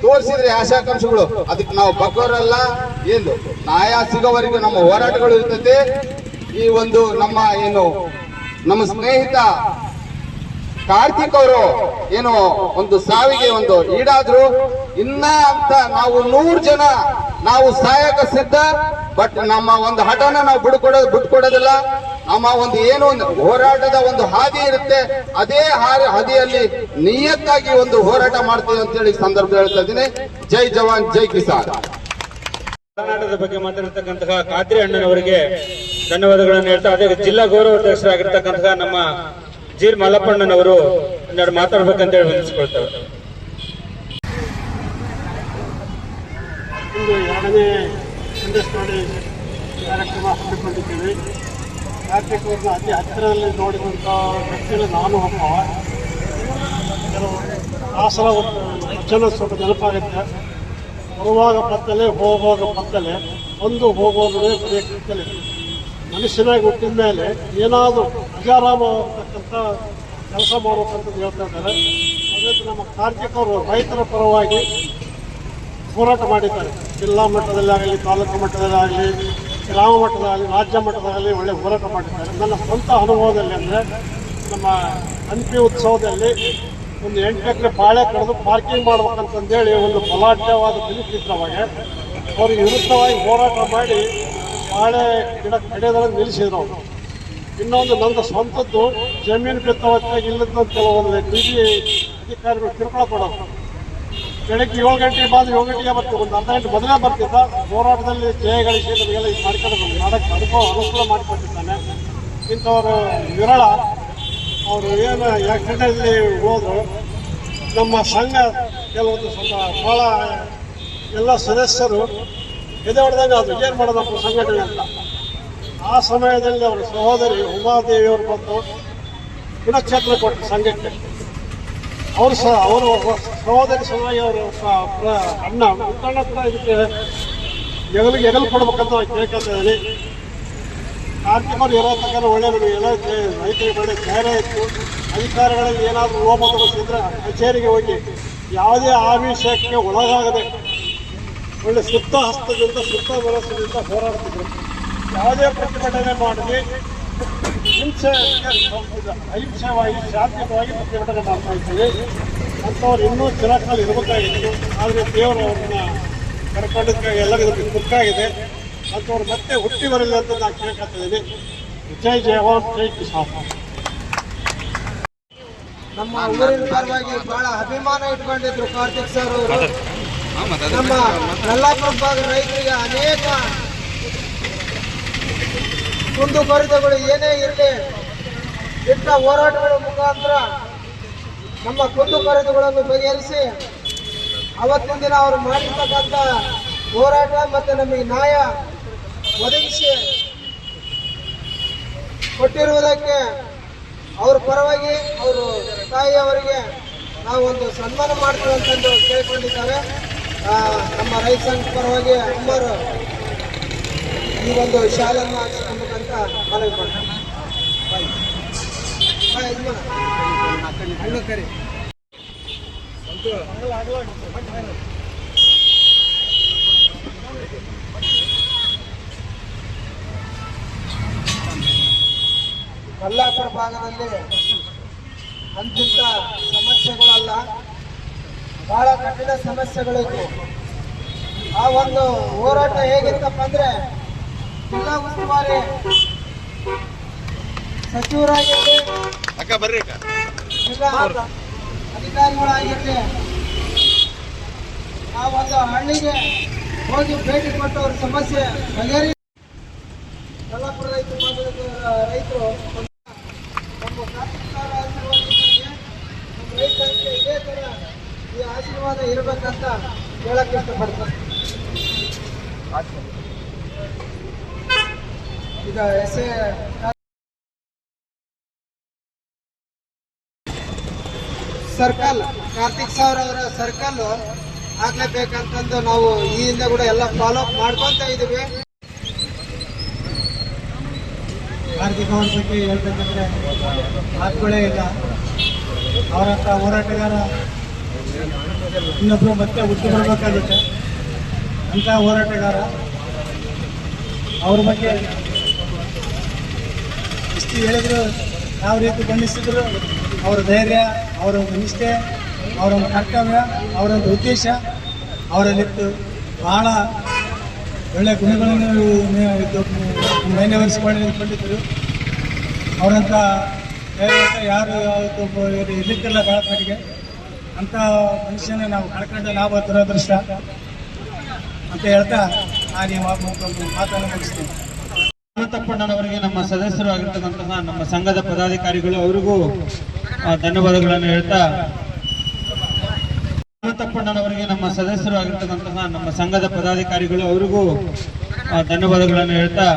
ತೋರಿಸಿದ್ರೆ ಆಶಾಕಾಂಕ್ಷೆಗಳು, ಅದಕ್ಕೆ ನಾವು ಬಗ್ಗೋರಲ್ಲ. ಏನು ನ್ಯಾಯ ಸಿಗೋವರೆಗೂ ನಮ್ಮ ಹೋರಾಟಗಳು ಇರ್ತೈತೆ. ಈ ಒಂದು ನಮ್ಮ ಸ್ನೇಹಿತ ಕಾರ್ತಿಕ್ ಅವರು ಏನು ಒಂದು ಸಾವಿಗೆ ಒಂದು ಈಡಾದ್ರು, ಇನ್ನ ಅಂತ ನಾವು 100 ಜನ ನಾವು ಸಾಯಕ ಸಿದ್ಧ. ಬಟ್ ನಮ್ಮ ಒಂದು ಹಠನ ನಾವು ಬಿಟ್ಕೊಡೋದಿಲ್ಲ. ನಮ್ಮ ಒಂದು ಏನೋ ಒಂದು ಹೋರಾಟದ ಒಂದು ಹಾದಿ ಇರುತ್ತೆ, ಅದೇ ಹಾದಿಯಲ್ಲಿ ನಿಯತ್ತಾಗಿ ಒಂದು ಹೋರಾಟ ಮಾಡ್ತೀವಿ ಅಂತೇಳಿ ಸಂದರ್ಭ ಹೇಳ್ತಾ ಇದ್ದೀನಿ. ಜೈ ಜವಾನ್ ಜೈ ಕಿಸಾನ್. ಕರ್ನಾಟಕದ ಬಗ್ಗೆ ಮಾತಾಡಿರ್ತಕ್ಕಂತಹ ಖಾದ್ರಿ ಅಣ್ಣನವರಿಗೆ ಧನ್ಯವಾದಗಳನ್ನು ಹೇಳ್ತಾ, ಅದೇ ಜಿಲ್ಲಾ ಗೌರವಾಧ್ಯಕ್ಷರಾಗಿರ್ತಕ್ಕಂತಹ ನಮ್ಮ ಜೀರ್ ಮಲ್ಲಪ್ಪಣ್ಣನವರು ಒಂದೆರಡು ಮಾತಾಡ್ಬೇಕಂತ ಹೇಳಿ ವಿನಿಸ್ಕೊಳ್ತಾರೆ. ಇಂದು 2ನೇ ಸಂದೇಶವಾಣಿ ಕಾರ್ಯಕ್ರಮ ಹಮ್ಮಿಕೊಂಡಿದ್ದೇವೆ. ಕಾರ್ತಿಕ್ ಅವ್ರನ್ನ ಅತಿ ಹತ್ತಿರದಲ್ಲಿ ನೋಡಿದಂಥ ವ್ಯಕ್ತಿಗಳು ನಾನು ಒಬ್ಬ. ಕೆಲವು ಆಸರ ಒಂದು ವಚನ ಸ್ವಲ್ಪ ನೆನಪಾಗುತ್ತೆ. ಬರುವಾಗ ಪತ್ತಲೆ, ಹೋಗುವಾಗ ಪತ್ತಲೆ, ಒಂದು ಹೋಗೋದೇ ಬೇಕಿತ್ತಲೆ. ಮನುಷ್ಯನಾಗಿ ಹುಟ್ಟಿದ ಮೇಲೆ ಏನಾದರೂ ಅಜಾರಾಮ ಅಂತಕ್ಕಂಥ ಕೆಲಸ ಮಾಡಬೇಕಂತ ಹೇಳ್ತಾ ಇದ್ದಾರೆ. ಅದೇ ನಮ್ಮ ಕಾರ್ತಿಕ್ ಅವರು ರೈತರ ಪರವಾಗಿ ಹೋರಾಟ ಮಾಡಿದ್ದಾರೆ. ಜಿಲ್ಲಾ ಮಟ್ಟದಲ್ಲಾಗಲಿ, ತಾಲೂಕು ಮಟ್ಟದಲ್ಲಾಗಲಿ, ಗ್ರಾಮ ಮಟ್ಟದಾಗಲಿ, ರಾಜ್ಯ ಮಟ್ಟದಾಗಲಿ ಒಳ್ಳೆ ಹೋರಾಟ ಮಾಡಿದ್ದಾರೆ. ನನ್ನ ಸ್ವಂತ ಅನುಭವದಲ್ಲಿ ಅಂದರೆ ನಮ್ಮ ಹಂಪಿ ಉತ್ಸವದಲ್ಲಿ ಒಂದು 8 ಎಕರೆ ಬಾಳೆ ಕಡಿದು ಪಾರ್ಕಿಂಗ್ ಮಾಡ್ಬೇಕಂತಂದೇಳಿ ಒಂದು ಬಲಾಢ್ಯವಾದ ಪರಿಸ್ಥಿತಿಯವಾಗ ಅವ್ರಿಗೆ ವಿರುದ್ಧವಾಗಿ ಹೋರಾಟ ಮಾಡಿ ಬಾಳೆ ಗಿಡ ಕಡಿಯೋದನ್ನು ನಿಲ್ಲಿಸಿದ್ರು ಅವರು. ಇನ್ನೊಂದು ನಂದು ಸ್ವಂತದ್ದು ಜಮೀನು ಬಿತ್ತವತ್ತಾಗಿ ಇಲ್ಲದ ಕೆಲವೊಂದು ಡಿಜಿ ಅಧಿಕಾರಿಗಳು ಕಿರುಕುಳ ಕೊಡೋದು. ಬೆಳಗ್ಗೆ 7 ಗಂಟೆಗೆ ಬಂದು 7 ಗಂಟೆಗೆ ಬರ್ತೀವಿ, ಒಂದು ಅರ್ಧ ಗಂಟೆ ಮೊದಲೇ ಬರ್ತಿದ್ದ. ಹೋರಾಟದಲ್ಲಿ ಜಯ ಗಳಿಸಿ ನಮಗೆಲ್ಲ ಇದು ಮಾಡ್ಕೊಂಡು ಮಾಡೋಕ್ಕೆ ಅನುಕೂಲ ಮಾಡಿಕೊಟ್ಟಿದ್ದಾನೆ. ಇಂಥವರು ವಿರಳ. ಅವರು ಏನು ಆಕ್ಸಿಡೆಂಟಲ್ಲಿ ಹೋದ್ರು. ನಮ್ಮ ಸಂಘ ಕೆಲವೊಂದು ಸ್ವಲ್ಪ ಭಾಳ ಎಲ್ಲ ಸದಸ್ಯರು ಎದೆ ಹೊಡೆದಾಗ ಅದು ಏನು ಮಾಡೋದಪ್ಪ ಸಂಘಟನೆ ಅಂತ. ಆ ಸಮಯದಲ್ಲಿ ಅವರ ಸಹೋದರಿ ಉಮಾದೇವಿಯವರು ಬಂದು ಪುನಶ್ಚೇತನ ಕೊಟ್ಟರು ಸಂಘಕ್ಕೆ. ಅವರು ಸಹೋದರಿ ಸಲುವಾಗಿ ಅವರು ಅಣ್ಣ ಉತ್ತಣ್ಣ ಕೂಡ ಇದಕ್ಕೆ ಎಗಲು ಕೊಡ್ಬೇಕಂತ ಕೇಳ್ಕೊತಾ ಇದ್ದೀನಿ. ಕಾರ್ತಿಕ್ ಅವರು ಇರೋ ತಕ್ಕ ಒಳ್ಳೆ ಎಲ್ಲ ರೈತರಿಗೆ ಒಳ್ಳೆ ಧೈರ್ಯ ಇತ್ತು. ಅಧಿಕಾರಿಗಳಲ್ಲಿ ಏನಾದರೂ ಲೋಪ ತೋರಿಸಿದ್ರೆ ಕಚೇರಿಗೆ ಹೋಗಿ ಯಾವುದೇ ಆಮಿಷಕ್ಕೆ ಒಳಗಾಗದೆ ಒಳ್ಳೆ ಸುತ್ತ ಹಸ್ತದಿಂದ, ಸುತ್ತ ಮನಸ್ಸಿನಿಂದ ಹೋರಾಡ್ತಿದ್ರು. ಯಾವುದೇ ಪ್ರತಿಭಟನೆ ಮಾಡಿ ಅಹಿಂಸೆವಾಗಿ ಶಾಂತಿಯುತವಾಗಿ ಪ್ರತಿಭಟನೆ ಮಾಡ್ತಾ ಇದ್ದೀವಿ. ಅಂಥವ್ರು ಇನ್ನೂ ಚಿರಕಾಲ ಇರಬೇಕಾಗಿತ್ತು. ಆದರೆ ದೇವರು ಅವ್ರನ್ನ ಕರ್ಕೊಂಡಕ್ಕೆ ಎಲ್ಲರಿಗೂ ದುಃಖ ಆಗಿದೆ. ಅಂಥವ್ರು ಮತ್ತೆ ಹುಟ್ಟಿ ಬರಲಿ ಅಂತ ನಾನು ಕೇಳ್ಕೊತಿದ್ದೀನಿ. ಜೈ ಜವಾನ್ ಜೈ ಕಿಸಾನ್. ನಮ್ಮ ಊರಿನ ಪರವಾಗಿ ಬಹಳ ಅಭಿಮಾನ ಇಟ್ಕೊಂಡಿದ್ರು ಕಾರ್ತಿಕ್ ಸರ್ ಅವರು. ನಮ್ಮ ಯಲ್ಲಾಪುರ ಭಾಗದ ರೈತರಿಗೆ ಅನೇಕ ಕುಂದುಕೊರತೆಗಳು ಏನೇ ಇರಲಿ ಇಟ್ಟ ಹೋರಾಟಗಳ ಮುಖಾಂತರ ನಮ್ಮ ಕುಂದುಕೊರತೆಗಳನ್ನು ಬಗೆಹರಿಸಿ ಅವತ್ತಿನ ದಿನ ಅವರು ಮಾಡಿರ್ತಕ್ಕಂಥ ಹೋರಾಟ ಮತ್ತು ನಮಗೆ ನ್ಯಾಯ ಒದಗಿಸಿ ಕೊಟ್ಟಿರುವುದಕ್ಕೆ ಅವ್ರ ಪರವಾಗಿ ಅವರು ತಾಯಿಯವರಿಗೆ ನಾವು ಒಂದು ಸನ್ಮಾನ ಮಾಡ್ತೀವಿ ಅಂತಂದು ಕೇಳ್ಕೊಂಡಿದ್ದಾರೆ. ನಮ್ಮ ರೈತ ಸಂಘ ಪರವಾಗಿ ಅಮ್ಮರು ಈ ಒಂದು ಶಾಲೆಯನ್ನು ಹಾಕಿಸ್ಕೊಬೇಕಂತ ಮನವಿ ಮಾಡ್ತಾರೆ. ಯಲ್ಲಾಪುರ ಭಾಗದಲ್ಲಿ ಅಂತಿಂತ ಸಮಸ್ಯೆಗಳಲ್ಲ, ಬಹಳ ಕಠಿಣ ಸಮಸ್ಯೆಗಳಿತ್ತು. ಆ ಒಂದು ಹೋರಾಟ ಹೇಗಿತ್ತಪ್ಪ ಅಂದ್ರೆ ಜಿಲ್ಲಾ ಉಸ್ತುವಾರಿ ಸಚಿವರಾಗಿರಲಿ, ಜಿಲ್ಲಾ ಅಧಿಕಾರಿಗಳಾಗಿರಲಿ, ಆ ಒಂದು ಹಳ್ಳಿಗೆ ಹೋಗಿ ಭೇಟಿ ಕೊಟ್ಟು ಅವ್ರ ಸಮಸ್ಯೆ ಬಗೆಹರಿ. ಯಲ್ಲಾಪುರ ರೈತರು ನಮ್ಮ ಕಾರ್ತಿಕ್ ಸರ್ ಆಶೀರ್ವಾದಕ್ಕೆ ನಮ್ಮ ರೈತರಿಗೆ ಇದೇ ಥರ ಈ ಆಶೀರ್ವಾದ ಇರಬೇಕಂತ ಹೇಳಕ್ಕೆ ಇಷ್ಟಪಡ್ತಾರೆ. ಈಗ ಸರ್ಕಲ್ ಕಾರ್ತಿಕ್ ಸರ್ ಅವರ ಸರ್ಕಲ್ ಆಗ್ಲೇಬೇಕಂತಂದು ನಾವು ಈ ಹಿಂದೆ ಕೂಡ ಎಲ್ಲ ಫಾಲೋ ಅಪ್ ಮಾಡ್ಕೊಂತ ಇದ್ದೀವಿ. ಕಾರ್ತಿಕ್ ಅವ್ರ ಬಗ್ಗೆ ಹೇಳ್ಬೇಕಂದ್ರೆ ಮಾತುಗಳೇ ಇಲ್ಲ. ಅವರಂತ ಹೋರಾಟಗಾರ ಇನ್ನೊಬ್ರು ಮತ್ತೆ ಹುಟ್ಟು ಬರಬೇಕಾಗುತ್ತೆ. ಅಂಥ ಹೋರಾಟಗಾರ ಅವ್ರ ಬಗ್ಗೆ ಇಷ್ಟು ಹೇಳಿದ್ರು ಯಾವ ರೀತಿ ಬಣ್ಣಿಸಿದ್ರು ಅವರ ಧೈರ್ಯ, ಅವರ ಒಂದು ನಿಷ್ಠೆ, ಅವರ ಒಂದು ಕರ್ತವ್ಯ, ಅವರೊಂದು ಉದ್ದೇಶ ಅವರಲ್ಲಿತ್ತು. ಬಹಳ ಒಳ್ಳೆಯ ಗುಣಗಳನ್ನು ಮೈನವರಿಸಿಕೊಂಡಿದ್ದರು. ಅವರಂಥ ದೈವತ ಯಾರು ಇರಲಿಕ್ಕಿಲ್ಲ ಭಾಳ ಮಟ್ಟಿಗೆ. ಅಂಥ ಮನುಷ್ಯನ ನಾವು ಕಳ್ಕೊಂಡ ನಾವು ದುರದೃಷ್ಟ ಅಂತ ಹೇಳ್ತಾ ನಾನು ಮಾತನ್ನು ಮುಗಿಸ್ತೀನಿ. ತಪ್ಪಣ್ಣನವರಿಗೆ ನಮ್ಮ ಸದಸ್ಯರು ಆಗಿರ್ತಕ್ಕಂತಹ ನಮ್ಮ ಸಂಘದ ಪದಾಧಿಕಾರಿಗಳು ಅವರಿಗೂ ಧನ್ಯವಾದಗಳನ್ನು ಹೇಳ್ತಾ, ತಪ್ಪಣ್ಣನವರಿಗೆ ನಮ್ಮ ಸದಸ್ಯರು ಆಗಿರ್ತಕ್ಕಂತಹ ನಮ್ಮ ಸಂಘದ ಪದಾಧಿಕಾರಿಗಳು ಅವರಿಗೂ ಧನ್ಯವಾದಗಳನ್ನು ಹೇಳ್ತಾ